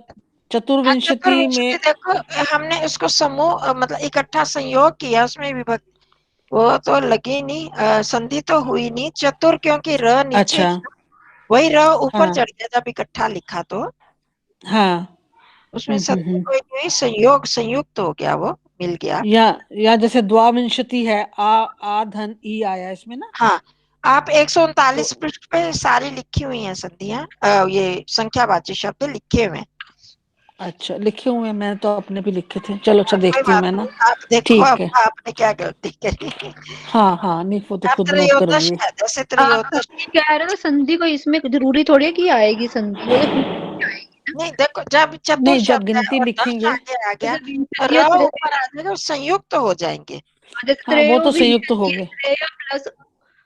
S4: चतुर्विंशति
S1: चतुर्विंशति
S4: में।
S1: देखो, हमने उसको समूह मतलब इकट्ठा संयोग किया, उसमें विभक्त वो तो लगी नहीं, संधि तो हुई नहीं। चतुर क्योंकि र नीचे
S4: अच्छा।
S1: है ना, वही र ऊपर
S4: हाँ
S1: चढ़ गया जब इकट्ठा लिखा तो
S4: हाँ।
S1: उसमें संधि कोई नहीं, संयोग संयुक्त हो गया, वो मिल गया।
S4: या जैसे द्वाविंशति है, आ धन ई आया इसमें ना।
S1: हाँ, आप
S4: तो
S1: 139 पृष्ठ पे सारी लिखी हुई हैं संधियां, ये संख्यावाची शब्द लिखे हुए हैं।
S4: अच्छा, लिखे हुए हैं, मैं तो अपने भी लिखे थे। चलो अच्छा,
S1: कोई
S4: देखती हूँ
S1: बात
S4: मैं
S1: नहीं,
S4: ना।
S1: आप देखो
S4: ठीक
S1: अब
S4: है।
S1: आपने क्या गलती करी।
S4: हाँ हाँ, नहीं वो तो
S1: अब
S4: खुद नोट
S1: त्रयोदश
S4: करूंगी।
S1: है, जैसे
S3: आप
S1: त्रयोदश।
S3: संधि कह रहे हो ना, संधि को इसमें जरूरी थोड़ी है कि आएगी संधि, वो तो पूरी आएगी ना।
S1: नहीं देखो, जब चतुर
S4: नहीं, जब
S1: शब्द है
S4: गिनती
S1: और दश
S4: लिखेंगे।
S1: आगे आ
S3: तो
S1: गया,
S3: जब विंशति
S1: र
S3: और
S1: ऊपर आ जाएगा, संयुक्त तो हो जाएंगे।
S3: जैसे
S4: हाँ, वो
S3: त्रयो
S4: तो संयुक्त तो हो
S3: विंशति है,
S4: गए।
S3: त्रय प्लस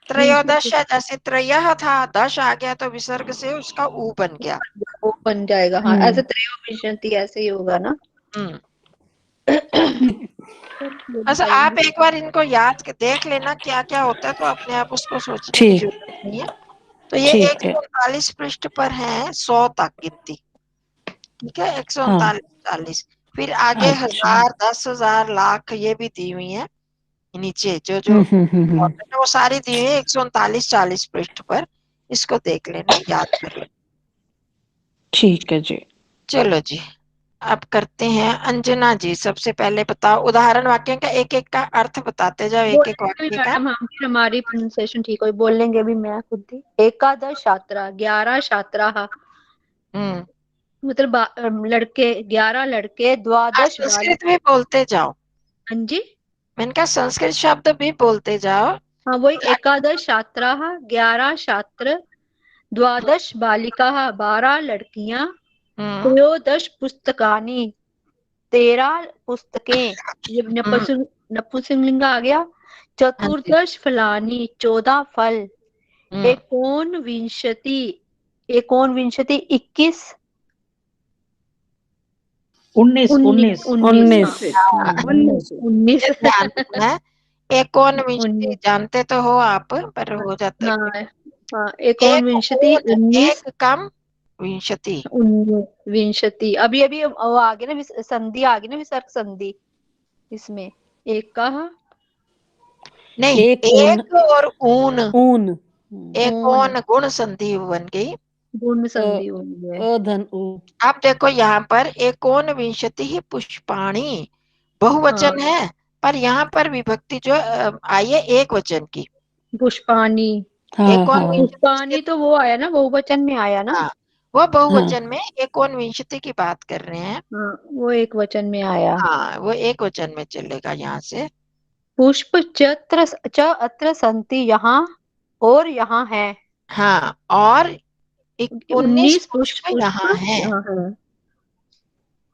S1: त्रयोदश
S3: विंशति
S1: है, जैसे त्रयः था, दश आ गया तो विसर्ग से उसका ऊ बन गया।
S3: वो बन जाएगा। हाँ,
S4: हम्म
S3: ऐसे त्रयो विंशति ऐसे ही होगा ना।
S1: हम्म
S3: वो भी
S1: बस
S3: करेंगे।
S1: आप एक बार इनको याद के देख लेना क्या क्या होता है, तो अपने आप उसको सोचने की
S4: ठीक।
S1: जरूरत नहीं है। तो ये
S4: ठीक है।
S1: 139 पृष्ठ पर है 100 तक गिनती। ठीक है, 139
S4: हाँ।
S1: 40, फिर आगे
S4: अच्छा।
S1: 1000 10,000 लाख ये भी दी हुई है नीचे। जो जो important है वो सारी दी हुई है 139 40 पृष्ठ पर। इसको देख लेना, याद कर लेना।
S4: ठीक है जी।
S1: चलो जी, अब करते हैं अंजना जी, सबसे पहले बताओ उदाहरण वाक्य का एक एक का अर्थ बताते जाओ, एक एक
S3: बोलेंगे भी
S1: वाक्य का।
S3: मैडम, हम भी, हमारी प्रोनाउंसिएशन ठीक हो, बोलेंगे भी मैं खुद ही। एकादश छात्रा, 11 छात्रा,
S1: हम्म।
S3: मतलब लड़के 11 लड़के, द्वादश
S1: संस्कृत
S3: बालिका।
S1: भी बोलते जाओ,
S3: हाँ जी,
S1: मैंने कहा संस्कृत शब्द भी बोलते जाओ।
S3: हाँ वही, एकादश छात्रा, 11 छात्र, द्वादश बालिका, 12 लड़कियां,
S1: हम्म।
S3: त्रयोदश पुस्तकानि, 13 पुस्तकें, ये
S1: हम्म।
S3: नपुंसकलिंग आ गया।
S1: हाँ जी।
S3: चतुर्दश फलानि, 14 फल।
S1: हम्म।
S3: एकोनविंशति, एकोनविंशति 21,
S5: 19
S3: उन्नीस
S5: 19
S3: उन्नीस, हाँ
S4: 19।
S1: हाँ,
S3: 19 19
S1: ये ध्यान रखना है। एकोनविंशति
S3: 19,
S1: जानते तो हो आप, पर हो जाता है
S3: हाँ हाँ,
S1: एक
S3: एकोनविंशति
S1: ऊन,
S3: 19,
S1: एक कम विंशति।
S3: 19 विंशति। अभी अभी वो आ गया ना, संधि आ गई ना, विसर्ग संधि इसमें। एक का
S1: नहीं,
S4: एक ऊन,
S1: एक और ऊन,
S4: ऊन,
S1: एक
S3: ऊन,
S1: ओन गुण संधि बन गई।
S3: गुण
S4: अ,
S3: संधि हुई है।
S4: अधन उ।
S1: आप देखो यहाँ पर एकोन विंशति ही पुष्पाणी
S3: हाँ,
S1: बहुवचन है, पर यहाँ पर विभक्ति जो आई है एक वचन की।
S3: पुष्पानी,
S4: हाँ
S1: एकोन
S4: हाँ
S1: विंशति से,
S3: पुष्पानी तो वो आया ना, बहुवचन में आया ना।
S1: हाँ, वो
S4: हाँ।
S1: बहुवचन में एकोन विंशति की बात कर रहे हैं।
S3: हाँ, वो एक वचन में आया।
S1: हाँ, वो एक वचन में चलेगा यहाँ से।
S3: पुष्प च अत्र संति, यहाँ और यहाँ है।
S1: हाँ, और 19
S3: 19 पुष्प
S1: पुष्प
S3: पुष्प
S1: यहाँ है।
S3: यहाँ है।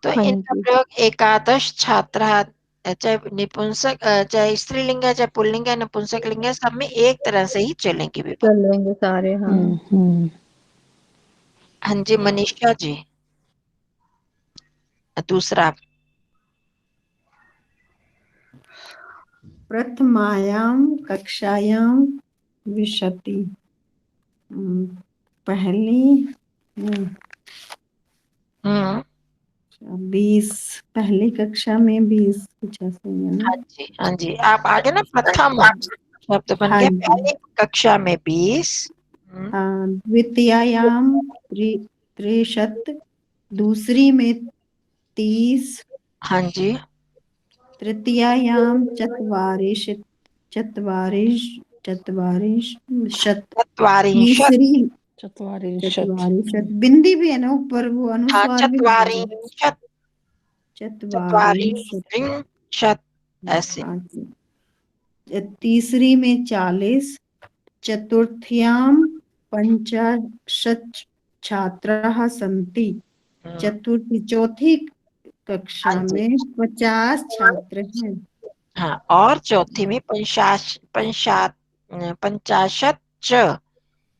S1: तो
S3: हाँ
S1: इनका
S3: जी,
S1: प्रयोग एकादश छात्रा, चाहे निपुंसक, चाहे स्त्रीलिंग है, चाहे पुल्लिंग है, नपुंसक लिंग है, सब में एक तरह से ही चलेंगे विभक्ति।
S3: चल लेंगे सारे, हाँ।
S4: हम्म।
S1: हाँ जी, मनीषा जी दूसरा।
S7: प्रथमायां कक्षायां विशति। पहली हम्म,
S1: हम्म।
S7: 20, पहली कक्षा में 20, कुछ ऐसे ही है
S1: हाँ
S7: ना।
S1: जी, हाँ जी, आप आगे ना प्रथम शब्द बन
S7: हाँ
S1: गया,
S7: जी।
S1: पहली कक्षा में 20।
S7: द्वितीयायां 63, दूसरी में 30,
S1: हाँ जी।
S7: तृतीयायां 44, 44
S1: चत्वारिंशत्।
S7: तीसरी
S4: चत्वारिंशत्।
S7: 44, बिंदी भी है ना ऊपर, वो
S1: हाँ,
S7: अनुस्वार भी लगेगा।
S1: चत्वारिंशत्,
S7: 44,
S1: चत्वारिंशत् ऐसे।
S7: हाँ जी। तीसरी में 40, चतुर्थ्यां 50 छात्राः सन्ति। चतुर्थी चौथी
S1: हाँ
S7: कक्षा
S1: जी।
S7: में 50 छात्र हैं।
S1: हाँ, और चौथी में पंचाशत च।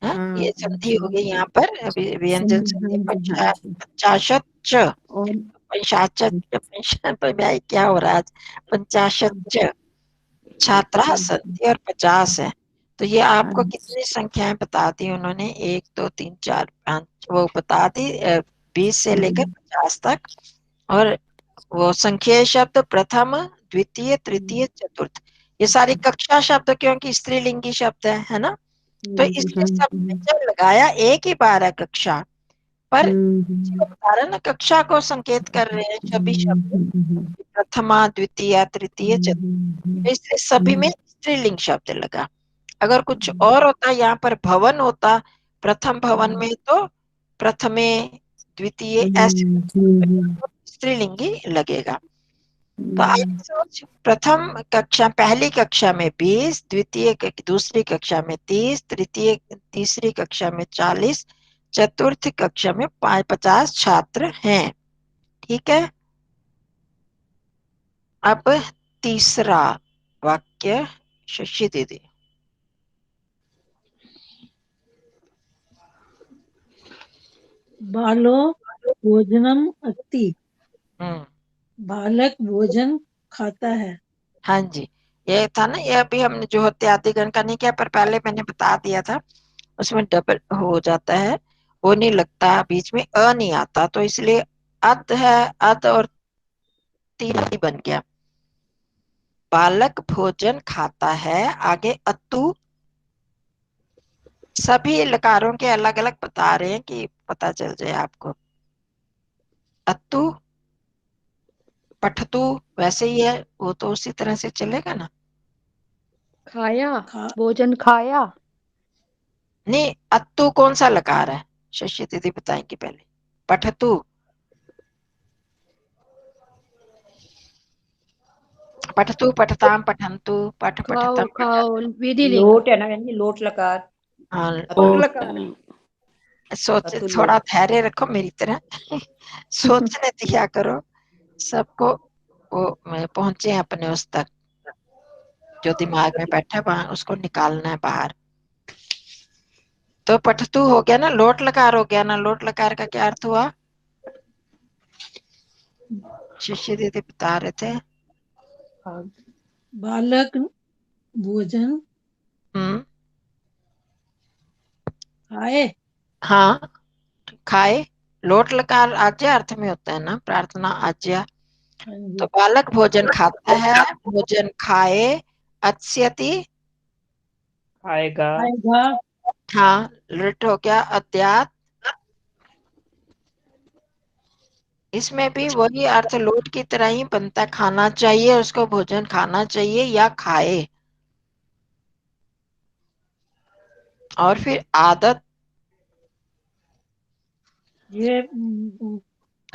S1: हाँ,
S7: हाँ
S1: ये संधि हो गई यहाँ पर, अभी व्यंजन संधि
S7: हाँ जी हाँ जी।
S1: पंचाशत च।
S7: और
S1: पंचाशत, भाई क्या हो रहा है आज, पंचाशत च छात्रा संधि और 50 है। तो ये आपको कितनी संख्याएं बता दी उन्होंने, 1 2 3 4 5, वो बता दी 20 से लेकर 50 तक। और वो संख्या शब्द प्रथम, द्वितीय, तृतीय, चतुर्थ, ये सारी कक्षा शब्द क्योंकि स्त्रीलिंगी शब्द है ना, तो इसलिए सब में जब लगाया एक ही बार है कक्षा, पर जो बता रहे हैं ना, कक्षा को संकेत कर रहे हैं सभी शब्द, प्रथमा, द्वितीय, तृतीय, चतुर्थ, इसलिए सभी में स्त्रीलिंग शब्द लगा। अगर कुछ और होता, यहाँ पर भवन होता, प्रथम भवन में, तो प्रथमे, द्वितीय ऐसे स्त्रीलिंगी लगेगा। तो आइए सोच, प्रथम कक्षा, पहली कक्षा में 20, दूसरी कक्षा में 30, तीसरी कक्षा में 40, चतुर्थ कक्षा में 50 छात्र हैं। ठीक है। अब तीसरा वाक्य, शशि दीदी।
S5: बालो भोजनम अस्ति।
S1: हम्म।
S5: बालक भोजन खाता है।
S1: हाँ जी, ये था ना, ये अभी हमने जो होते आदि गण का नहीं किया, पर पहले मैंने बता दिया था, उसमें डबल हो जाता है, वो नहीं लगता, बीच में अ नहीं आता, तो इसलिए अत है, अत और तीन ही बन गया। बालक भोजन खाता है, आगे अतु, सभी लकारों के अलग अलग बता रहे हैं कि पता चल जाए आपको। अतु पठतु वैसे ही है, वो तो उसी तरह से चलेगा ना।
S3: खाया,
S5: खा
S3: भोजन खाया।
S1: नहीं, अत्तु कौन सा लकार है, शशि दीदी बताएंगी पहले। पठतु, पठतु, पठताम, पठन्तु, पठ,
S3: खाओ
S1: पठतम,
S3: खाओ, विधिलिंग।
S2: लोट है ना बहन जी, लोट लकार।
S1: हाँ,
S2: अतुल लकार है।
S1: सोच,
S2: अतुल
S1: थोड़ा
S2: लोट।
S1: धैर्य रखो मेरी तरह। सोचने दिया करो सबको, वो पहुंचे हैं अपने उस तक, जो दिमाग में बैठा है वहां उसको निकालना है बाहर। तो पठतु हो गया ना, लोट लकार हो गया ना। लोट लकार का क्या अर्थ हुआ, शिष्य दीदी बता रहे थे।
S5: बालक भोजन
S1: हम्म,
S5: खाए।
S1: हाँ, खाए। लोट लकार आज्ञा अर्थ में होता है ना, प्रार्थना आज्ञा।
S5: हाँ
S1: तो
S5: जी।
S1: बालक भोजन खाता है, भोजन खाए, अत्स्यति,
S4: आएगा।
S5: खाएगा।
S1: हाँ, लिट हो गया, अद्यात। इसमें भी वही अर्थ लोट की तरह ही बनता, खाना चाहिए उसको, भोजन खाना चाहिए या खाए। और फिर आदत,
S5: ये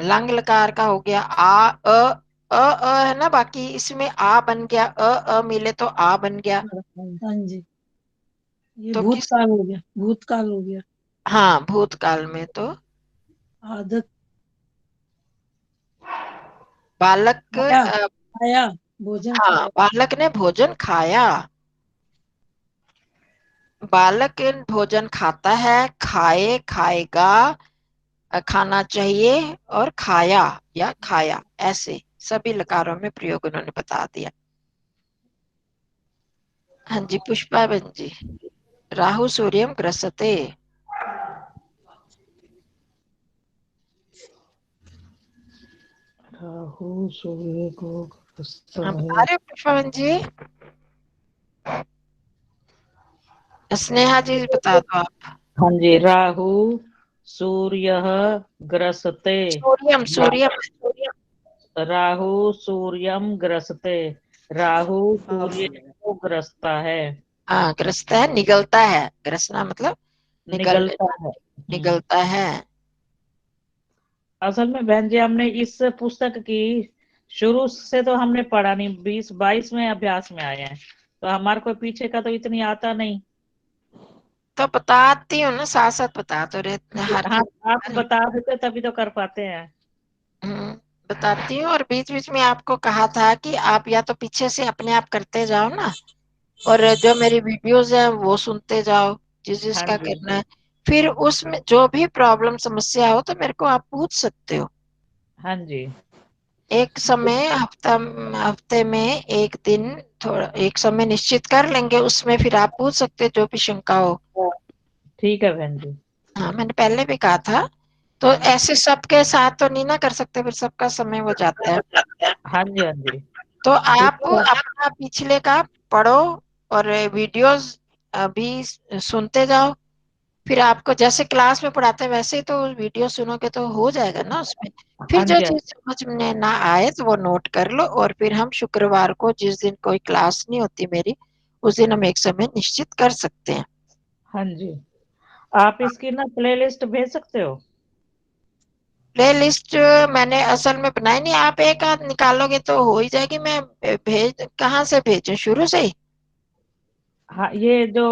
S1: लंग लकार का हो गया, अ है ना, बाकी इसमें आ बन गया, मिले तो आ बन गया।
S5: हाँ जी, ये
S1: तो किस,
S5: भूतकाल हो गया, भूतकाल हो गया।
S1: हाँ, भूतकाल में तो
S5: आदत।
S1: बालक,
S5: खाया, खाया, भोजन
S1: हाँ,
S5: खाया।
S1: बालक ने भोजन खाया। बालक भोजन खाता है, खाए, खाएगा, खाना चाहिए, और खाया या खाया, ऐसे सभी लकारों में प्रयोग उन्होंने बता दिया। हाँ जी, पुष्पा बहन जी। राहु सूर्यम ग्रसते,
S4: राहु सूर्य को ग्रसता
S1: हाँ, बता
S4: है।
S1: रहे हो पुष्पा बहन जी। स्नेहा जी बता दो आप।
S4: हाँ जी, राहु सूर्य ग्रसते।
S1: सूर्यम, सूर्यम।
S4: राहु सूर्यम ग्रसते। राहु
S2: हाँ
S4: सूर्य को ग्रसता है,
S1: हाँ, ग्रसता है, निगलता है, ग्रसना मतलब निगल,
S4: निगलता है।
S1: निगलता है।
S4: असल में बहन जी, हमने इस पुस्तक की शुरू से तो हमने पढ़ा नहीं, 20-22 में अभ्यास में आए हैं, तो हमारे को पीछे का तो इतनी आता नहीं।
S1: तो बताती हूँ ना, साथ साथ बता तो रहे हर
S4: हाँ, आप
S1: चीज।
S4: बता देते तभी तो कर पाते हैं।
S1: हम्म, बताती हूँ। और बीच बीच में आपको कहा था कि आप या तो पीछे से अपने आप करते जाओ ना, और जो मेरी वीडियोस है वो सुनते जाओ, जिस
S4: हाँ
S1: जिसका
S4: जी,
S1: करना है। फिर उसमें जो भी प्रॉब्लम समस्या हो तो मेरे को आप पूछ सकते हो।
S4: हाँ जी,
S1: एक समय हफ्ते में एक दिन, थोड़ा एक समय निश्चित कर लेंगे, उसमें फिर आप पूछ सकते हो जो भी शंका हो।
S4: ठीक है बहन जी।
S1: हाँ, मैंने पहले भी कहा था। तो ऐसे सबके साथ तो नहीं ना कर सकते, फिर सबका समय हो जाता है।
S4: हाँ जी, हाँ जी,
S1: तो
S4: ठीक
S1: आप
S4: है।
S1: अपना पिछले का पढ़ो, और वीडियोस भी सुनते जाओ। फिर आपको जैसे क्लास में पढ़ाते हैं वैसे ही तो वीडियो सुनोगे तो हो जाएगा ना उसमें। फिर
S4: हाँ
S1: जो
S4: जी, हाँ
S1: चीज समझ में ना आए तो वो नोट कर लो, और फिर हम शुक्रवार को, जिस दिन कोई क्लास नहीं होती मेरी, उस दिन हम एक समय निश्चित कर सकते हैं।
S4: हाँ जी। आप इसकी ना प्लेलिस्ट भेज सकते हो।
S1: प्ले लिस्ट मैंने असल में बनाई नहीं, आप एक आध निकालोगे तो हो ही जाएगी। मैं भेज, कहाँ से भेजूं, शुरू से ही?
S4: हाँ, ये जो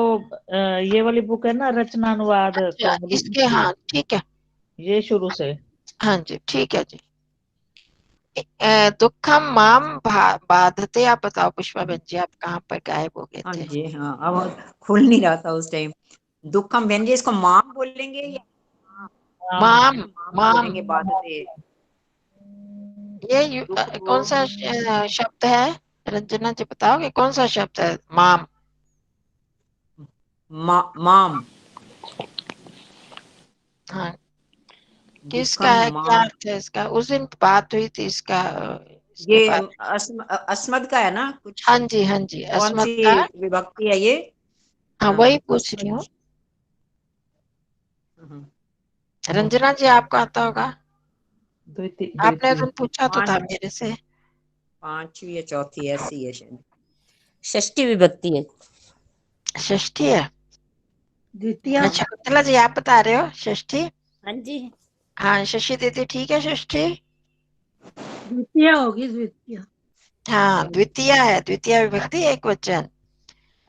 S4: ये वाली बुक है ना, रचनानुवाद
S1: अच्छा,
S4: कौमुदी,
S1: इसके, हाँ ठीक है।
S4: ये शुरू से।
S1: हाँ जी, ठीक है जी। दुखम माम बाधते, आप बताओ पुष्पा बहन जी, आप कहाँ पर गायब हो गए
S2: हाँ
S1: थे?
S2: जी, हाँ, अब खुल नहीं रहा था उस टाइम। दुखम बहन जी, इसको माम बोलेंगे या
S1: माम,
S2: माम
S1: माम,
S2: बोलेंगे बाद से?
S1: ये
S2: दुख को
S1: कौन सा शब्द है? रंजना जी बताओगे कौन सा शब्द है माम?
S2: माम,
S1: हाँ, किसका
S2: दुखम
S1: है, क्या
S2: माम।
S1: अर्थ है इसका? उस दिन बात हुई थी इसका, इसके
S2: ये
S1: बारे।
S2: अस्मद का है ना कुछ?
S1: हाँ जी, हाँ जी,
S2: कौन
S1: अस्मत्
S2: सी
S1: का।
S2: विभक्ति है ये?
S1: हाँ, वही पूछ रही
S2: अस्मद।
S1: हूँ।
S2: हम्म,
S1: रंजना जी आपको आता होगा,
S4: द्वितीय
S1: आपने
S4: द्वितीय
S1: तो पूछा तो
S2: मान
S1: था मेरे से।
S2: पांचवी या चौथी ऐसी है शायद।
S8: षष्ठी विभक्ति है।
S1: षष्ठी है।
S5: द्वितीय
S1: अच्छा कुंतला जी आप बता रहे हो षष्ठी?
S8: हाँ जी।
S1: हाँ शशि दीदी ठीक है षष्ठी?
S5: द्वितीय होगी द्वितीय।
S1: हाँ द्वितीय है, द्वितीय विभक्ति एक वचन।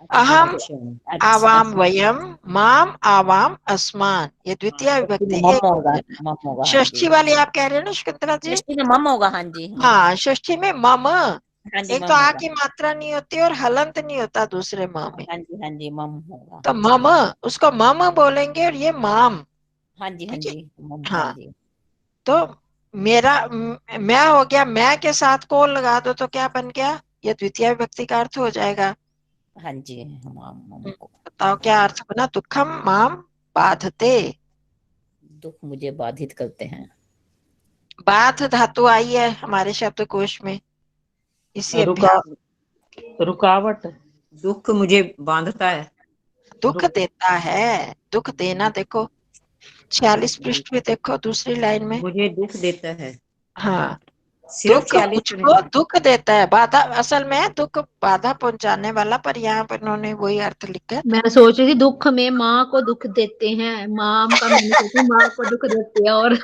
S8: अच्छा
S1: अहम
S8: अच्छा
S1: आवाम वयम माम आवाम अस्मान, ये द्वितीय
S8: षष्ठी में
S1: विभक्ति
S8: मम
S1: एक
S8: होगा,
S1: वचन है।
S8: मम होगा। हाँ जी,
S1: षष्ठी वाली आप कह रहे हो ना शकुंतला जी?
S8: षष्ठी में मम होगा। हाँ जी हाँ।
S1: हाँ षष्ठी में मम,
S8: हाँ जी
S1: एक तो
S8: मम
S1: आ
S8: होगा।
S1: की मात्रा नहीं होती और हलंत नहीं होता दूसरे म में,
S8: हाँ जी मम होगा।
S1: तो मम उसको मम बोलेंगे और ये माम।
S8: हाँ जी
S1: ठीक है।
S8: मम। हाँ
S1: हाँ
S8: जी
S1: तो मेरा मैं हो गया, मैं के साथ को लगा दो तो क्या बन गया, ये द्वितीय विभक्ति का अर्थ हो जाएगा।
S8: हाँ जी मम को।
S1: बताओ क्या अर्थ बना, दुखम माम बाधते।
S8: दुख मुझे बाधित करते हैं।
S1: बाध धातु आई है हमारे शब्दकोश में इसी अभ्यास।
S5: रुकावट।
S2: दुख मुझे बांधता है।
S1: दुख देता है, दुख देना देखो 46 पृष्ठ में देखो दूसरी लाइन में।
S2: मुझे दुख देता है।
S1: हाँ
S2: सिर्फ
S1: दुख
S2: 46
S1: मुझको दुख देता है, बाधा असल में है दुख बाधा पहुंचाने वाला, पर यहाँ पर उन्होंने वही अर्थ लिखा है।
S3: मैं सोच रही थी दुख में माँ को दुख देते हैं, माँ का मैंने सोची माँ को दुख देते हैं और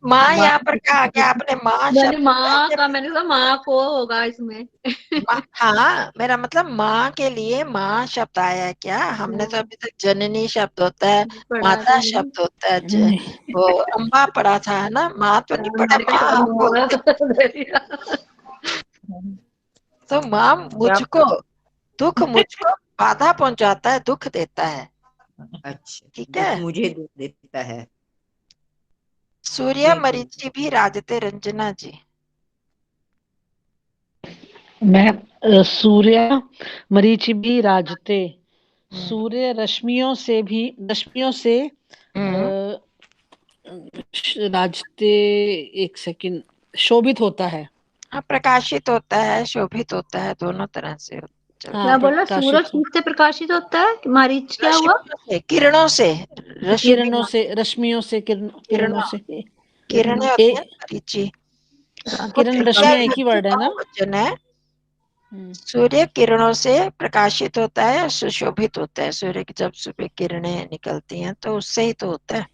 S1: माँ यहाँ पर कहा गया आपने, माँ
S3: मैंने
S1: शब्द
S3: माँ का मैंने कहा माँ को होगा इसमें।
S1: हाँ मेरा मतलब माँ के लिए माँ शब्द आया है क्या? हमने तो अभी तक जननी शब्द होता है,
S3: पढ़ा
S1: माता
S3: तो नहीं।
S1: शब्द होता है, वो अम्बा पढ़ा था है ना, माँ तो नहीं पढ़ा,
S3: मैंने कहा
S1: माँ
S3: शायद
S1: हम बोलते। तो माँ
S2: क्या?
S1: मुझको दुख मुझको बाधा पहुंचाता है, दुख देता है।
S2: अच्छा
S1: ठीक
S2: दुख
S1: है।
S2: मुझे दुख देता है।
S1: सूर्य
S2: ठीक है।
S1: मरीचि भी राजते रंजना जी।
S4: मैं सूर्य मरीचि भी राजते,
S1: हम्म,
S4: सूर्य रश्मियों से
S1: हम्म,
S4: राजते, एक सेकंड, शोभित होता है।
S1: हाँ प्रकाशित होता है, शोभित होता है, दोनों तरह से चलता
S4: हाँ
S3: क्या
S1: है।
S3: बोला, सूरज
S4: प्रकाशित हो,
S3: किससे प्रकाशित होता है, मारीच क्या हुआ?
S1: रश्मियों से, किरणों से, रश्मि
S4: किरणों से, रश्मियों से, किरणों
S1: किरणों,
S4: से।
S1: किरणें
S4: ए,
S1: होती है ना मरीचि। वो
S4: किरण
S1: तृतीया
S4: रश्मियां एक ही
S1: विभक्ति
S4: वर्ड है ना?
S1: बहुवचन है।
S4: हम्म,
S1: सूर्य किरणों से प्रकाशित होता है, सुशोभित होता है। सूर्य की जब सुबह किरणें निकलती हैं तो उससे ही तो होता है।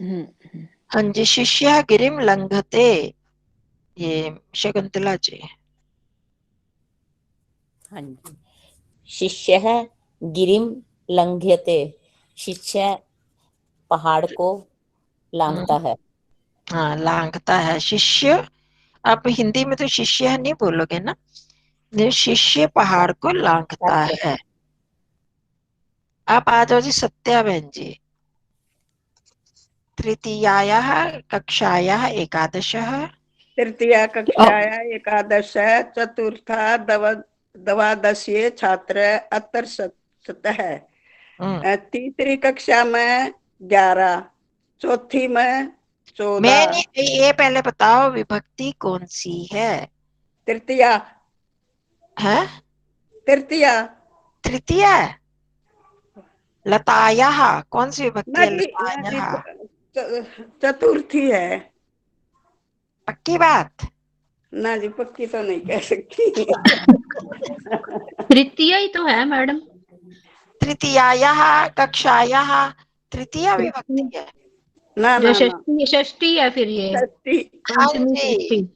S4: हम्म।
S1: हाँ जी, शिष्य गिरिम लंघते, ये शकुंतला जी।
S8: हाँ जी। शिष्य गिरिम लंघ्यते, शिष्य पहाड़ को लांघता है।
S1: हाँ लांघता है शिष्य। आप हिंदी में तो शिष्य नहीं बोलोगे ना, ये शिष्य पहाड़ को लांघता है। आप आ जाओ जी सत्या बहन जी। तृतीयायाः कक्षायाः एकादशः।
S6: तृतीया कक्षाया एकादश चतुर्था द्वादशीय छात्र अत्र
S1: हम्म,
S6: तीसरी कक्षा में 11, चौथी में 14।
S1: मैंने ये पहले बताओ विभक्ति कौन सी है?
S6: तृतीया।
S1: है
S6: तृतीया
S1: तृतीय है। लतायाः कौन सी विभक्ति
S6: ना
S1: है?
S6: जी, ना जी,
S1: लतायाः
S6: चतुर्थी है।
S1: पक्की बात?
S6: ना जी पक्की तो नहीं कह सकती।
S3: तृतीया ही तो है मैडम।
S1: तृतीयायाः कक्षायाः तृतीय विभक्ति है।
S6: ना
S3: जो
S6: ना ना,
S3: षष्ठी षष्ठी है फिर ये,
S6: षष्ठी।
S1: हाँ
S3: पंचमी षष्ठी,
S1: जी,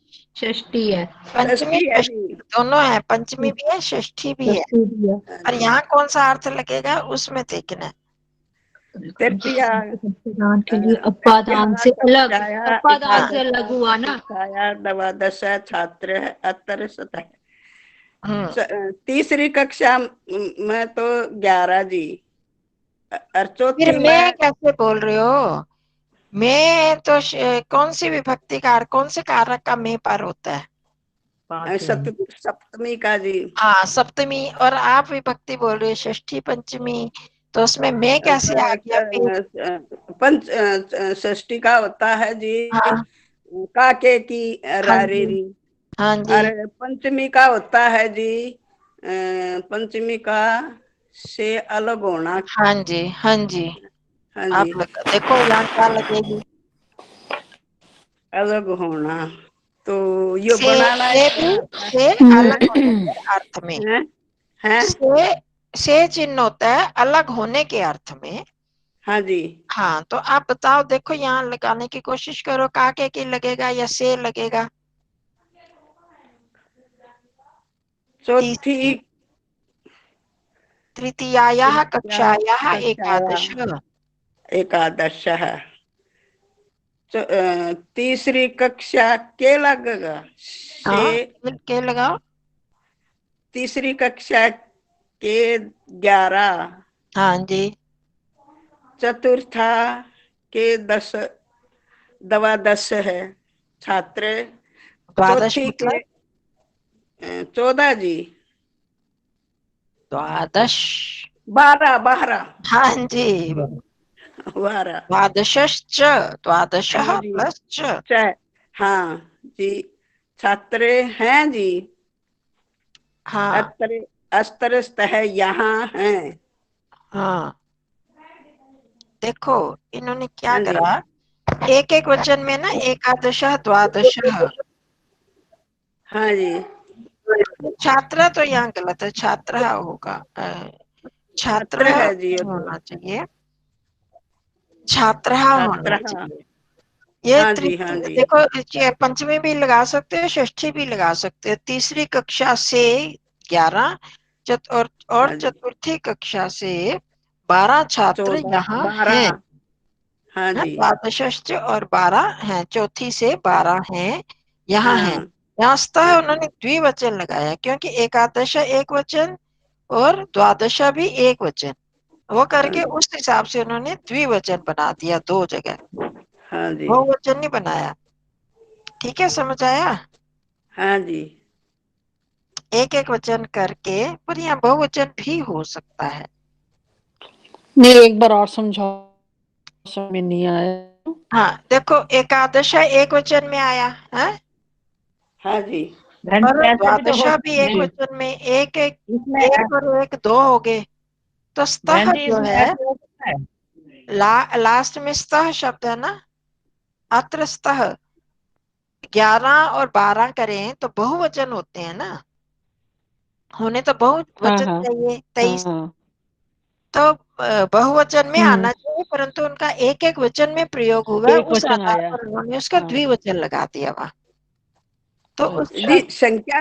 S3: षष्ठी है।
S1: पंचमी
S6: षष्ठी है
S1: षष्ठी
S6: जी।
S1: दोनों है, पंचमी भी है षष्ठी भी है।
S3: षष्ठी भी है।
S1: पर यहाँ कौन सा अर्थ लगेगा उसमें देखना है।
S6: तृतीया
S3: दान के लिए अपादान से अलग,
S6: कक्षाया
S3: अपादान से
S1: हाँ
S3: अलग हुआ ना।
S6: कक्षाया द्वादश छात्र अत्र
S1: हम्म,
S6: तीसरी कक्षा में तो 11 जी, और
S1: फिर
S6: चौथी
S1: मैं
S6: में
S1: कैसे बोल रहे हो? मैं तो कौन सी विभक्ति का कौन से कारक का मैं पर होता है?
S6: सप्तमी का जी।
S1: हाँ सप्तमी, और आप विभक्ति बोल रहे हो षष्ठी पंचमी, तो उसमें मैं कैसे आ गया फिर?
S6: पंच षष्ठी का होता है जी
S1: हाँ
S6: काके की
S1: हाँ जी
S6: रारेरी।
S1: हाँ जी
S6: और पंचमी का होता है जी पंचमी का से अलग होना।
S1: हाँ जी हाँ जी।
S6: हाँ
S1: आप
S6: जी,
S1: देखो यहाँ क्या लगेगी।
S6: अलग होना। तो ये
S1: से
S6: बनाना
S1: से
S6: इसका
S1: भी
S6: आता
S1: से अलग
S6: है।
S1: होने के अर्थ में।
S6: हैं? हैं?
S1: से चिन्ह होता है अलग होने के अर्थ में।
S6: हाँ जी।
S1: हाँ, तो आप बताओ, देखो यहाँ लगाने की कोशिश करो, काके की लगेगा या से लगेगा?
S6: चौथी
S1: तृतीयायाः कक्षायाः
S6: कक्षाया
S1: एकादश।
S6: एकादश है। तीसरी कक्षा के लगेगा से।
S1: हाँ, के लगाओ।
S6: तीसरी कक्षा के 11।
S1: हाँ जी।
S6: चतुर्था के 10 12 है छात्र।
S1: द्वादश
S6: चौथी के
S1: मतलब
S6: 14 जी।
S1: द्वादश।
S6: 12
S1: हाँ जी।
S6: 12।
S1: द्वादशश्च, द्वादशः
S6: हाँ जी।
S1: प्लस च।
S6: हाँ जी। छात्र हैं जी।
S1: हाँ
S6: अस्त्र अस्त्रस्थ है यहाँ है।
S1: हाँ, देखो इन्होंने क्या
S6: हाँ जी।
S1: करा, एक एक वचन में ना एकादशः द्वादशः।
S6: हाँ जी।
S1: छात्र तो यहाँ गलत है, छात्र होगा, छात्र
S6: छात्र है जी ये तो।
S1: होना चाहिए, छात्र होना
S6: छात्र।
S1: चाहिए। ये
S6: हाँ जी। हाँ जी।
S1: देखो, ये पंचमी भी लगा सकते हैं, षष्ठी भी लगा सकते हैं। तीसरी कक्षा से 11 और
S6: हाँ जी।
S1: चतुर्थी कक्षा से 12 छात्र
S6: 14
S1: यहाँ
S6: 12।
S1: हैं।
S6: हाँ जी।
S1: द्वादशश्च और 12 हैं, चौथी से 12 हैं, यहाँ है।
S6: हाँ।
S1: यहाँ स्तः
S6: हाँ जी।
S1: उन्होंने द्विवचन लगाया, क्योंकि एकादश एक वचन और द्वादशा भी एक वचन, वो
S6: हाँ
S1: करके
S6: जी।
S1: उस हिसाब से उन्होंने द्विवचन बना दिया 2 जगह,
S6: हाँ जी।
S1: बहुवचन नहीं बनाया। ठीक है, समझ आया?
S6: हाँ जी।
S1: एक एक वचन करके, पर यहाँ बहुवचन भी हो सकता है।
S4: नहीं, एक बार और समझाओ, समझ में नहीं आया।
S1: हाँ, देखो एकादशा एक वचन में आया है,
S6: हाँ जी।
S1: और
S5: ऐसे भी तो हो
S1: द्वादशा भी एक
S5: सकते हैं
S1: वचन में, एक एक
S5: इसमें।
S1: एक और एक 2 हो गए। तो स्तः
S5: बहन जी
S1: जो
S5: इसमें
S1: है,
S5: ऐसे हो सकता है।
S1: लास्ट में स्तः शब्द है ना, अत्र स्तः। 11 और 12 करें तो बहुवचन होते हैं ना, होने तो
S4: हाँ
S1: बहुवचन
S4: हाँ
S1: चाहिए 23।
S4: हाँ।
S1: तो बहुवचन में आना
S4: हम्म,
S1: चाहिए, परंतु उनका एक एक वचन में प्रयोग हुआ,
S4: एक
S1: उस
S4: वचन
S1: आधार
S4: आया।
S1: पर उन्होंने उसका
S4: हाँ,
S1: द्विवचन लगा दिया वहां। तो उस
S6: जी संख्या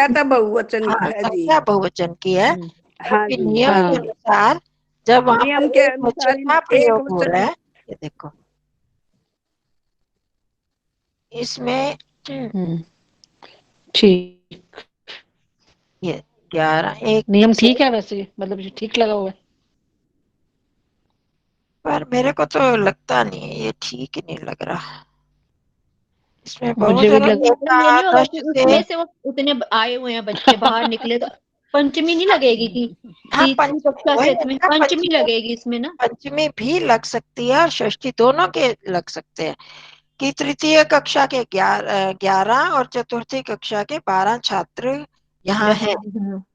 S6: तो बहुवचन
S1: हाँ,
S6: है जी।
S1: संख्या बहुवचन की है,
S4: हम्म,
S6: हाँ
S1: क्योंकि
S6: जी।
S1: नियम
S6: हाँ
S1: के
S4: हाँ।
S6: जी।
S1: अनुसार जब वहां
S6: नियम
S1: पर
S6: के
S1: एक वचन
S6: अनुसार
S1: का
S6: एक
S1: प्रयोग हो रहा
S6: वचन।
S1: है, ये देखो इसमें
S4: हम्म, ठीक।
S1: ये 11 एक
S4: नियम
S1: से,
S4: ठीक है वैसे, मतलब ये ठीक लगा हुआ है।
S1: पर मेरे को तो लगता नहीं है, ये ठीक ही नहीं लग रहा। इसमें
S4: मुझे भी
S1: बहुवचन
S4: लग,
S3: ये नहीं होगा
S1: एकादश
S3: कि
S1: से,
S3: उसमें से वो उतने आए हुए हैं बच्चे बाहर निकले, तो पंचमी नहीं लगेगी कि
S1: हाँ
S3: तीसरी
S1: पंचमी,
S3: कक्षा
S1: वही
S3: से
S1: मैंने
S3: इसमें
S1: कहा
S3: पंचमी
S1: पंचमी,
S3: लगेगी इसमें ना।
S1: पंचमी भी लग सकती है और षष्ठी, दोनों के लग सकते हैं। कि तृतीय कक्षा के 11 और चतुर्थी कक्षा के 12 छात्र यहाँ
S3: यहाँ
S1: हैं,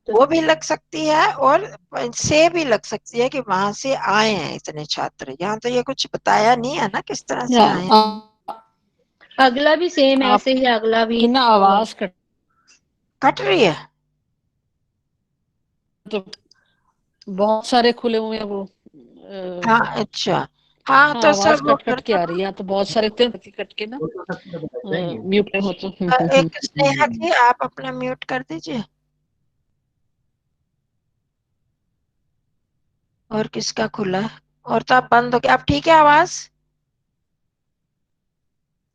S3: तो
S1: वो भी लग सकती है, और से भी लग सकती है कि वहां से आए हैं इतने छात्र। यहाँ तो ये कुछ बताया नहीं है ना किस तरह से आए हैं।
S3: अगला भी सेम ऐसे ही, अगला भी
S4: आपकी ना आवाज
S1: कट रही है।
S4: तो बहुत सारे खुले हुए हैं वो।
S1: हाँ अच्छा, हाँ
S4: हाँ,
S1: तो
S4: आवाज
S1: सब वो
S4: कट
S1: कर
S4: कट के
S1: दो
S4: आ रही है, तो बहुत सारे कट के ना म्यूट पे हो तो।
S1: ना। एक स्नेहा जी, आप अपना म्यूट कर दीजिए। और किसका खुला है? और तो आप बंद हो गया, अब ठीक है आवाज?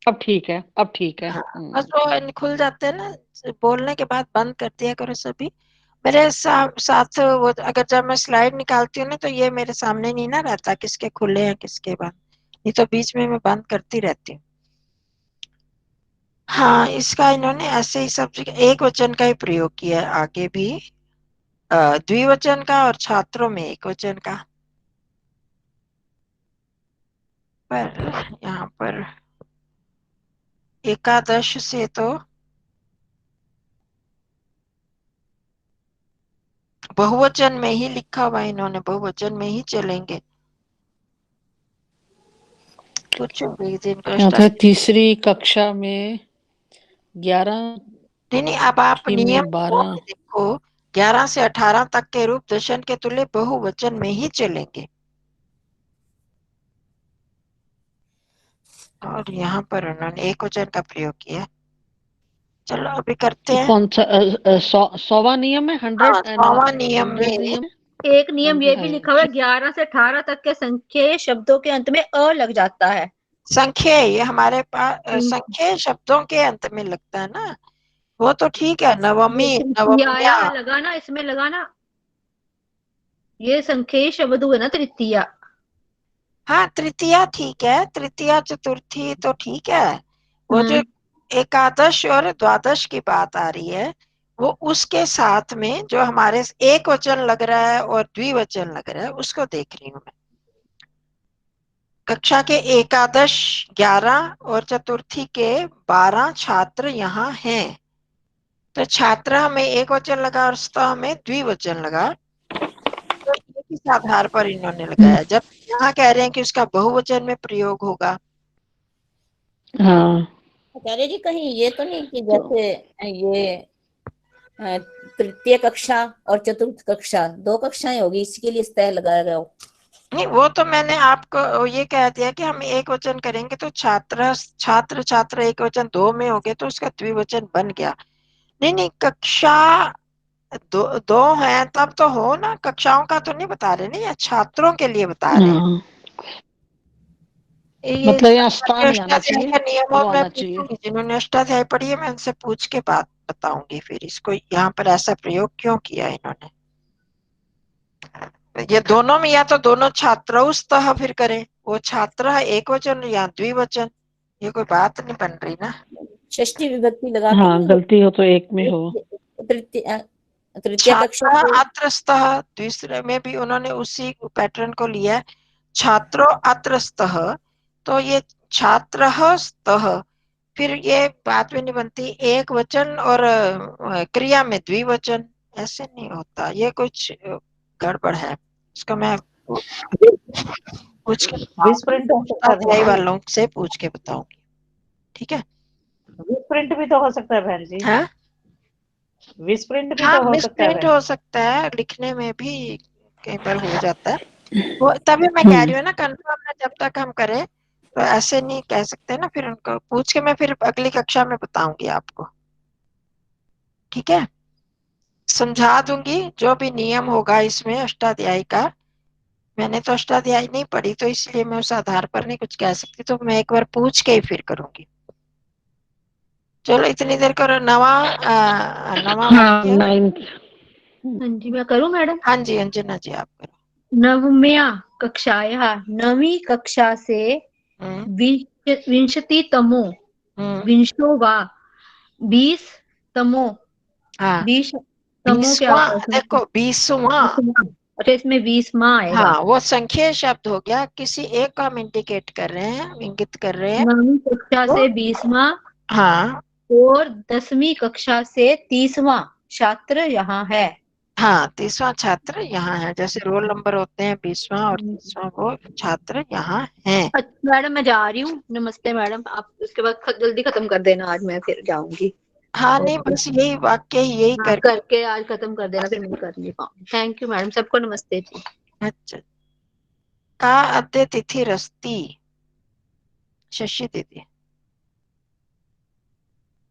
S4: अब ठीक है, अब ठीक है।
S1: हाँ, बस वो खुल जाते हैं ना, बोलने के बाद बंद कर दिया करो सभी। मेरे साथ वो, अगर जब मैं स्लाइड निकालती हूँ ना, तो ये मेरे सामने नहीं ना रहता किसके खुले हैं किसके बंद, नहीं तो बीच में मैं बंद करती रहती हूँ। हाँ, इसका इन्होंने ऐसे ही सब जगह एक वचन का ही प्रयोग किया है, आगे भी द्विवचन का और छात्रों में एक वचन का। पर यहाँ पर एकादश से तो बहुवचन में ही लिखा हुआ है, इन्होंने बहुवचन में ही चलेंगे। पूछूंगी जिनको
S4: क्या होता है
S1: अष्टाध्यायी।
S4: तीसरी कक्षा में 11
S1: नहीं, अब आप
S4: की
S1: नियम
S4: में
S1: 2
S4: 12
S1: में देखो, 11 से 18 तक के रूप दर्शन के तुल्य बहुवचन में ही चलेंगे। और यहाँ पर उन्होंने एक वचन का प्रयोग किया। चलो अभी करते हैं।
S4: कौन सा 100वां नियम है?
S1: हाँ,
S4: 100
S1: 100वां नियम
S4: 100
S1: में
S4: नियम
S3: एक नियम ये भी लिखा हुआ है,
S4: अच्छा।
S3: 11 से 18 तक के संख्येय शब्दों के अंत में अ लग जाता है।
S1: संख्या, ये हमारे पास संख्या शब्दों के अंत में लगता है ना, वो तो ठीक है। नवमी, नवम्या।
S3: तृतीया लगा ना, इसमें लगा ना, ये संख्येय शब्द हुए ना तृतीया।
S1: हाँ, तृतीया ठीक है, तृतीया चतुर्थी तो ठीक है। वो जो एकादश और द्वादश की बात आ रही है, वो उसके साथ में जो हमारे एक वचन लग रहा है और द्विवचन लग रहा है, उसको देख रही हूँ मैं। कक्षा के एकादश 11 और चतुर्थी के 12 छात्र यहाँ हैं। तो छात्र हमें एक वचन लगा और स्तः में द्विवचन लगा, तो एक ही आधार पर इन्होंने लगाया। जब यहाँ कह रहे हैं कि उसका बहुवचन में प्रयोग होगा।
S4: हाँ,
S8: आचार्य जी कहीं ये तो नहीं कि जैसे ये तृतीय कक्षा और चतुर्थ कक्षा 2 कक्षाएं होगी, इसके लिए स्तः लगाया गया हो?
S1: नहीं, वो तो मैंने आपको ये कह दिया कि हम एक वचन करेंगे तो छात्र छात्र छात्र एक वचन 2 में हो गए तो उसका द्विवचन बन गया। नहीं नहीं, कक्षा दो है तब तो हो ना, कक्षाओं का तो नहीं बता रहे नहीं, छात्रों के लिए बता रहे हैं।
S4: हाँ,
S1: ये
S4: मतलब यहाँ स्था नहीं आना
S1: अष्टाध्यायी
S4: चाहिए,
S1: का नियमों
S4: वो
S1: में
S4: आना चाहिए।
S1: पूछूंगी, जिन्होंने अष्टाध्यायी पढ़ी है मैं उनसे पूछ के बात बताऊंगी फिर इसको यहाँ पर ऐसा प्रयोग क्यों किया इन्होंने। ये दोनों में या तो दोनों छात्रौस्तः फिर करें, वो छात्र एक वचन या द्विवचन, ये कोई बात नहीं बन रही ना।
S8: षष्ठी विभक्ति लगा के
S4: हाँ,
S8: नहीं
S4: गलती हो तो एक में हो।
S8: तृतीय कक्षा
S1: छात्र
S8: से
S1: अत्रस्तः, दूसरे में भी उन्होंने उसी पैटर्न को लिया है। छात्रो अत्रस्तः, तो ये छात्रः स्तः, फिर ये बात भी नहीं बनती। एक वचन और क्रिया में द्विवचन, ऐसे नहीं होता, ये कुछ गड़बड़ है। इसको मैं पूछ के
S5: विस्प्रिंट हो सकता है
S1: अष्टाध्यायी
S5: बहन जी,
S1: वालों से पूछ के बताऊंगी, ठीक है।
S5: विस्प्रिंट भी तो हो सकता है बहन जी,
S1: हाँ
S5: विस्प्रिंट भी
S1: हाँ,
S5: तो हो सकता है
S1: मिसप्रिंट
S5: बहन
S1: हो
S5: जी।
S1: सकता है, लिखने में भी कई बार हो जाता है। वो तभी मैं कह रही हूँ ना, कंफर्म है जब तक हम करें तो ऐसे नहीं कह सकते ना, फिर उनको पूछ के मैं फिर अगली कक्षा में बताऊंगी आपको, ठीक है। समझा दूंगी जो भी नियम होगा इसमें अष्टाध्यायी का। मैंने तो अष्टाध्यायी नहीं पढ़ी तो इसलिए मैं उस आधार पर नहीं कुछ कह सकती, तो मैं एक बार पूछ के ही फिर करूंगी। चलो इतनी देर करो। नवा वाक्य।
S4: 9th।
S3: हाँ जी, मैं करूँ मैडम?
S1: हाँ जी अंजना जी आप करो।
S3: नवम्या कक्षायाः 9वीं कक्षा से विंशतितमो विंशो वा 20तमो
S1: हाँ,
S3: 20तमो क्या
S1: 20वां,
S3: होता है इसमें?
S1: देखो 20वां।
S3: 20वां। अच्छा, इसमें 20वां आएगा।
S1: हाँ, वो संख्या शब्द हो गया, किसी एक को हम इंडिकेट कर रहे हैं, इंगित कर रहे हैं।
S3: 9वीं कक्षा
S1: तो
S3: से 20वां
S1: हाँ
S3: और 10वीं कक्षा से 30वां छात्र यहाँ है।
S1: हाँ, 30वां छात्र यहाँ है, जैसे रोल नंबर होते हैं 20वां और 30वां, वो छात्र यहाँ है।
S3: अच्छा मैडम, मैं जा रही हूँ। नमस्ते मैडम, आप उसके बाद जल्दी खत्म कर देना, आज मैं फिर जाऊंगी।
S1: हाँ नहीं,
S3: ओके।
S1: बस यही वाक्य ही यही
S3: हाँ,
S1: कर।
S3: करके आज खत्म कर देना, फिर मैं कर नहीं पाऊंगी। थैंक यू मैडम, सबको नमस्ते जी।
S1: अच्छा, का अद्य तिथिरस्ति, शशि दीदी,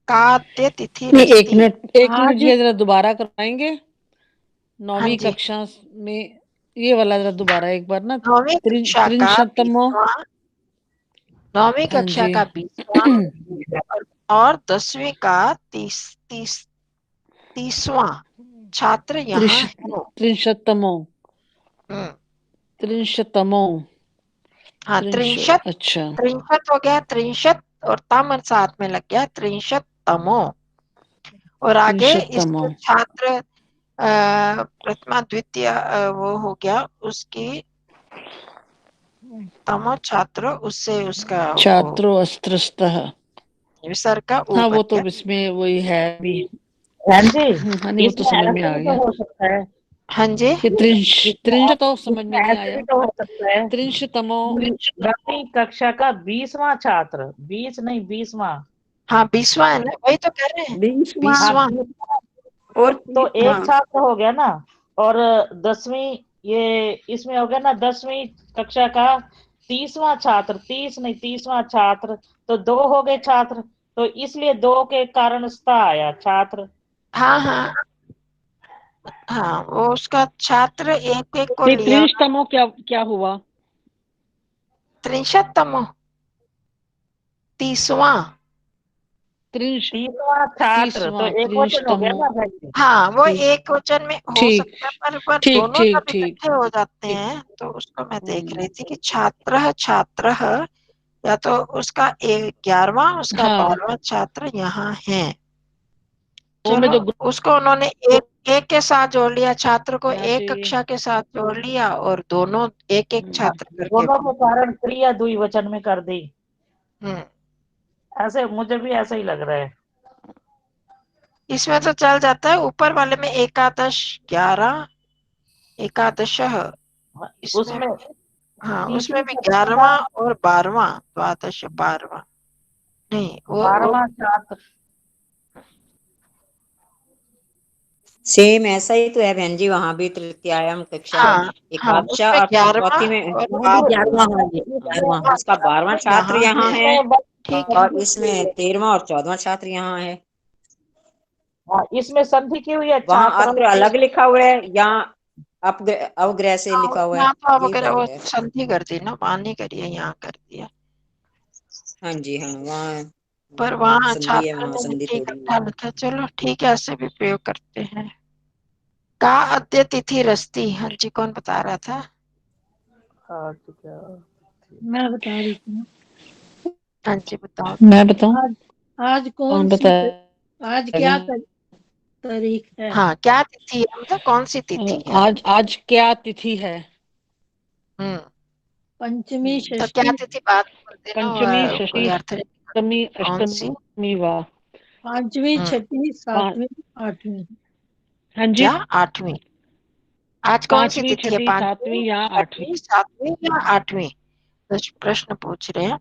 S1: का अद्य
S4: नहीं,
S1: तिथिरस्ति।
S4: एक
S3: हाँ
S4: मिनट
S3: जी।
S4: ये जरा दोबारा करवाएंगे।
S1: हाँ
S4: 9वीं
S1: जी,
S4: कक्षा में ये वाला जरा दोबारा एक बार ना।
S1: 9वीं कक्षा का
S4: त्रिंशतमो।
S1: 20वां, 9वीं
S4: हाँ
S1: कक्षा
S4: जी।
S1: का 20वां और 10वीं का 30वां छात्र यहाँ है।
S4: त्रिंशतमो
S1: हम्म,
S4: त्रिंशतमो
S1: हाँ,
S4: त्रिंश
S1: त्रिंशत,
S4: अच्छा,
S1: त्रिंशत हो गया, त्रिंशत और तम साथ में लग गया, त्रिंशतमो। और आगे
S4: त्रिंशतमो।
S1: इसके छात्र प्रथमा द्वितीय वो हो गया, उसकी तमो छात्र, उससे उसका वो
S4: छात्रो अस्त्रस्तः।
S1: विसर्ग का ऊ
S4: हाँ,
S1: बन
S4: वो तो
S1: गया।
S4: इसमें वही है भी।
S5: बहन जी,
S4: हाँ नहीं, वो तो
S5: इसमें
S4: समझ में
S5: ऐसे
S4: आ
S5: भी
S4: गया।
S5: तो हो सकता है,
S1: हाँ जी।
S4: ये त्रिंश तो समझ में नहीं
S5: ऐसे
S4: आया।
S5: भी तो हो सकता है
S4: त्रिंशतमो
S5: कि 10वीं कक्षा का 20वां छात्र, 20 नहीं 20वां।
S1: हाँ 20वां है ना, वही तो कर रहे हैं,
S6: 20वां
S1: 20वां।
S5: 20वां
S6: और
S5: तो एक
S6: हाँ
S5: छात्र हो गया ना, और 10वीं ये इसमें हो गया ना 10वीं कक्षा का 30वां छात्र, 30 नहीं 30वां छात्र, तो 2 हो गए छात्र, तो इसलिए 2 के कारण स्था आया छात्र।
S1: हाँ हाँ हाँ, वो उसका छात्र एक एक को
S4: ये
S1: लिया।
S4: त्रिंशतमो क्या क्या हुआ?
S1: त्रिशतमो 30वां।
S4: त्रिंश
S5: 30वां छात्र तो
S4: 30वां
S5: एक वचन हो गया
S4: त्रिंशतमो।
S5: ना भाई।
S1: हाँ वो
S4: ठीक
S1: एक वचन में हो
S4: ठीक
S1: सकता है, पर
S4: ठीक
S1: दोनों
S4: ठीक
S1: जब
S4: ठीक
S1: इकट्ठे हो जाते
S4: ठीक।
S1: हैं तो उसको मैं देख रही थी कि छात्र छात्र, या तो उसका 11वां उसका
S4: हाँ
S1: 12वां छात्र यहाँ है।
S4: वो में
S1: चलो,
S4: जो
S1: उसको उन्होंने एक एक के साथ जोड़ लिया, छात्र को
S4: होना
S1: एक
S4: चाहिए।
S1: कक्षा के साथ जोड़ लिया, और दोनों एक एक छात्र करके।
S5: दोनों के कारण क्रिया द्विवचन में कर दी।
S1: हम्म,
S5: ऐसे मुझे भी ऐसा ही लग रहा है।
S1: इसमें तो चल जाता है, ऊपर वाले में एकादश 11 एकादश, इसमें
S5: उसमें
S1: हाँ उसमें
S5: तीसरी
S1: भी
S5: कक्षा का
S1: 11वां और 12वां, द्वादश 12वां नहीं वो
S5: 12वां छात्र।
S2: सेम ऐसा ही तो है बहन जी, वहां भी तृतीयायाम कक्षा है,
S1: हाँ हाँ
S2: एकादश
S1: उसमें
S2: और
S1: 11वां
S2: चौथी में
S1: और
S2: वहां भी
S1: 12वां
S2: 11वां, हाँ जी 11वां, इसका 12वां छात्र
S1: यहाँ
S2: यहाँ
S1: है।
S2: है
S1: ठीक है।
S2: और इसमें 13वां और 14वां छात्र यहाँ है।
S5: हाँ, इसमें संधि की हुई है
S2: वहां
S5: छात्रों
S2: अत्र अलग लिखा हुआ है, यहाँ अवग्रह से लिखा हुआ है,
S1: यहाँ तो अब
S2: यही
S1: अगर वो
S2: फर्क है।
S1: संधि कर दी ना, वहां नहीं करिए, यहाँ कर दिया,
S2: हाँ जी हाँ, वहाँ
S1: पर वहाँ
S2: संधि है,
S1: छात्र
S2: वहाँ
S1: ने
S2: संधि
S1: भी
S2: थोड़ी है।
S1: इकट्ठा लिखा। चलो ठीक है, ऐसे भी प्रयोग करते हैं। का अद्य तिथि रस्ती, हाँ जी कौन बता रहा था?
S7: मैं बता रही हूँ।
S1: हाँ जी बताओ।
S4: मैं बताऊं?
S7: आज आज कौन
S4: कौन
S7: सी
S4: बताएगा?
S7: आज क्या तारीख है?
S1: हाँ क्या तिथि है, मतलब कौन सी तिथि है?
S4: आज आज क्या तिथि है?
S1: हम्म,
S7: पंचमी
S1: तो क्या
S7: षष्ठी
S1: तिथि बाद में बोलते ना,
S4: पंचमी
S1: कोई
S4: षष्ठी
S1: अर्थ नहीं।
S4: सप्तमी
S1: कौन सी?
S4: अष्टमी वाह।
S7: पांचवी
S1: हम्म,
S7: छठी
S4: पाँच।
S7: सातवीं आठवीं।
S4: हाँ जी,
S1: क्या 8वीं? आज कौन सी
S4: पांचवी
S1: तिथि है,
S4: छठी
S1: 5वीं
S4: सातवीं या 8वीं?
S1: 6वीं 7वीं या 8वीं? प्रश्न पूछ रहे हैं।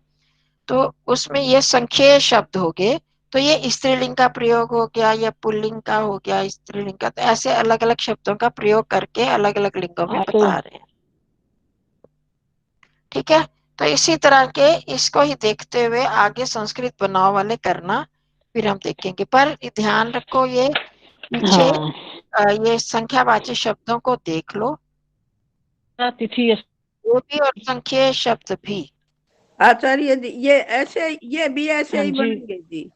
S1: तो उसमें ये संख्येय शब्द हो गए, तो ये स्त्रीलिंग का प्रयोग हो गया या पुल्लिंग का हो गया, स्त्रीलिंग का, तो ऐसे अलग अलग शब्दों का प्रयोग करके अलग अलग लिंगों में
S4: तो
S1: बता रहे हैं। ठीक है, तो इसी तरह के इसको ही देखते हुए आगे संस्कृत बनाव वाले करना, फिर हम देखेंगे। पर ध्यान रखो, ये पीछे
S4: हाँ
S1: ये संख्यावाची शब्दों को देख लो,
S4: तिथि
S1: वो भी और संख्येय शब्द भी।
S6: आचार्य जी, ये भी ऐसे
S4: हाँ
S6: ही
S4: जी
S6: बनेंगे जी।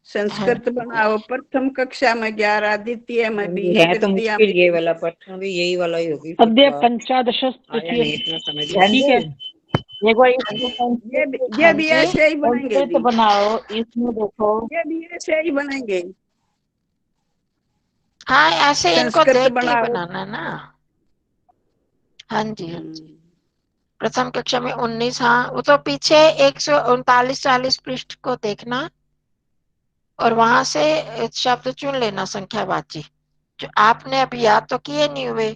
S6: संस्कृत बनाओ, प्रथम कक्षा में 11, द्वितीय में 20,
S2: है तो
S6: तृतीय
S2: मुश्किल
S6: में
S2: ये
S6: 20।
S2: वाला प्रश्न भी यही वाला ही होगी फिर
S4: अद्य
S2: तो,
S4: पंचादश
S2: आया
S4: तिथि
S2: नहीं इतना समझ में।
S5: बहन
S4: ठीक
S5: जी,
S4: है।
S5: ये कोई इसमें
S6: ये
S1: हाँ
S6: भी
S1: जी
S6: ऐसे ही बनेंगे
S5: संस्कृत
S6: जी।
S5: बनाओ, इसमें देखो
S6: ये भी ऐसे ही बनेंगे।
S1: हाँ, ऐसे इनको
S6: संस्कृत
S1: देख के ही
S6: बनाओ।
S1: बनाना ना। हाँ जी हाँ जी, प्रथम कक्षा में 19, हाँ वो तो पीछे 139-40 पृष्ठ को देखना, और वहां से शब्द चुन लेना संख्यावाची, जो आपने अभी याद तो किए नहीं हुए।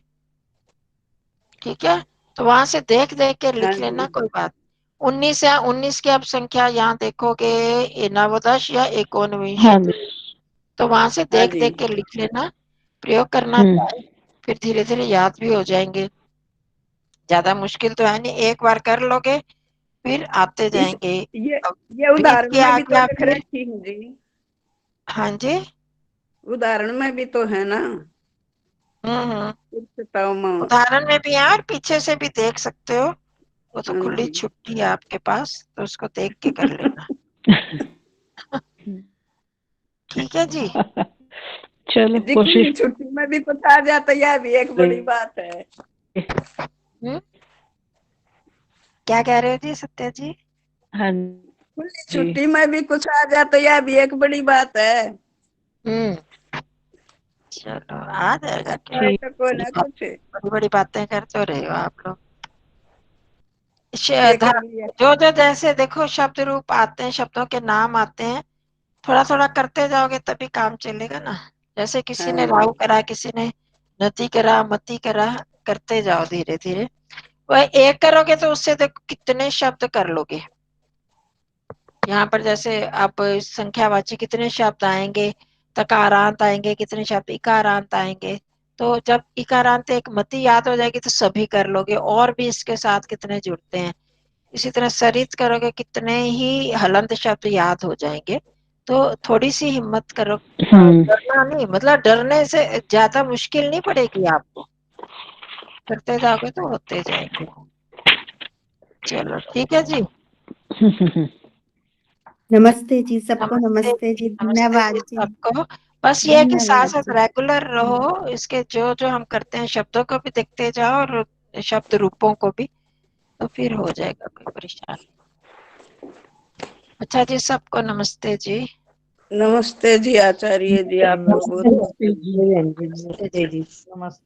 S1: ठीक है, तो वहां से देख देख के
S6: हाँ
S1: लिख लेना,
S6: जी
S1: कोई बात। 19 या 19 की अब संख्या यहाँ देखोगे, नवदश या
S4: हाँ
S1: एकोनविंशति,
S4: जी
S1: तो वहां से
S6: हाँ
S1: देख
S6: जी।
S1: देख के लिख लेना, प्रयोग करना, फिर धीरे धीरे याद भी हो जाएंगे। ज्यादा मुश्किल तो है नहीं, एक बार कर लोगे फिर आते
S6: इस
S1: जाएंगे।
S6: ये
S1: अब
S6: ये
S1: 20
S6: उदाहरण
S1: के
S6: में
S1: आ
S6: भी तो
S1: गया
S6: लिख
S1: फिर।
S6: रखी हूँ जी।
S1: हाँ जी।
S6: उदाहरण में भी तो है ना,
S1: हम्म,
S6: पुरुषोत्तम।
S1: उदाहरण में भी है और पीछे से भी देख सकते हो, वो तो
S6: हाँ
S1: खुली
S6: जी।
S1: छुट्टी है आपके पास, तो उसको देख के कर लेना। ठीक है जी।
S4: चलो
S6: जी
S4: कोशिश
S6: खुली छुट्टी में भी कुछ आ जाता, यह भी एक बड़ी बात है।
S1: हम्म, क्या कह रहे हो जी सत्या जी?
S4: हाँ
S6: खुली
S4: जी
S6: छुट्टी में भी कुछ आ जाता, यह भी एक बड़ी बात है।
S1: हम्म, चलो आ जाएगा, क्या
S6: है
S4: ठीक
S6: तो कोई ना कुछ
S1: बड़ी बड़ी बातें करते रहे हो आप लोग।
S6: ये कर लिया।
S1: जो जो जैसे देखो शब्द रूप आते हैं, शब्दों के नाम आते हैं, थोड़ा थोड़ा करते जाओगे तभी काम चलेगा ना। जैसे किसी ने
S6: हाँ
S1: राहु करा, किसी ने नती करा, मती करा करते जाओ धीरे धीरे। वह एक करोगे तो उससे देखो कितने शब्द कर लोगे। यहाँ पर जैसे आप संख्यावाची कितने शब्द आएंगे, तकारांत आएंगे, कितने शब्द इकारांत आएंगे। तो जब इकारांत एक मति याद हो जाएगी तो सभी कर लोगे, और भी इसके साथ कितने जुड़ते हैं। इसी तरह सरित करोगे कितने ही हलंत शब्द याद हो जाएंगे। तो थोड़ी सी हिम्मत करो, डरना नहीं, मतलब डरने से ज्यादा मुश्किल नहीं पड़ेगी आपको, करते जाओगे तो होते जाएंगे। चलो ठीक है जी।
S7: नमस्ते जी सबको,
S1: नमस्ते
S7: नमस्ते जी,
S1: नमस्ते
S7: धन्यवाद
S1: जी
S7: जी,
S1: सबको। बस ये है कि साथ
S7: धन्यवाद
S1: साथ
S7: जी।
S1: रेगुलर रहो, इसके जो जो हम करते हैं शब्दों को भी देखते जाओ और शब्द रूपों को भी, तो फिर हो जाएगा, कोई परेशानी। अच्छा जी, सबको नमस्ते जी।
S6: नमस्ते जी आचार्य जी, आप लोगों को।
S2: नमस्ते जी,
S1: नमस्ते जी।
S2: नमस्ते जी।
S5: नमस्ते।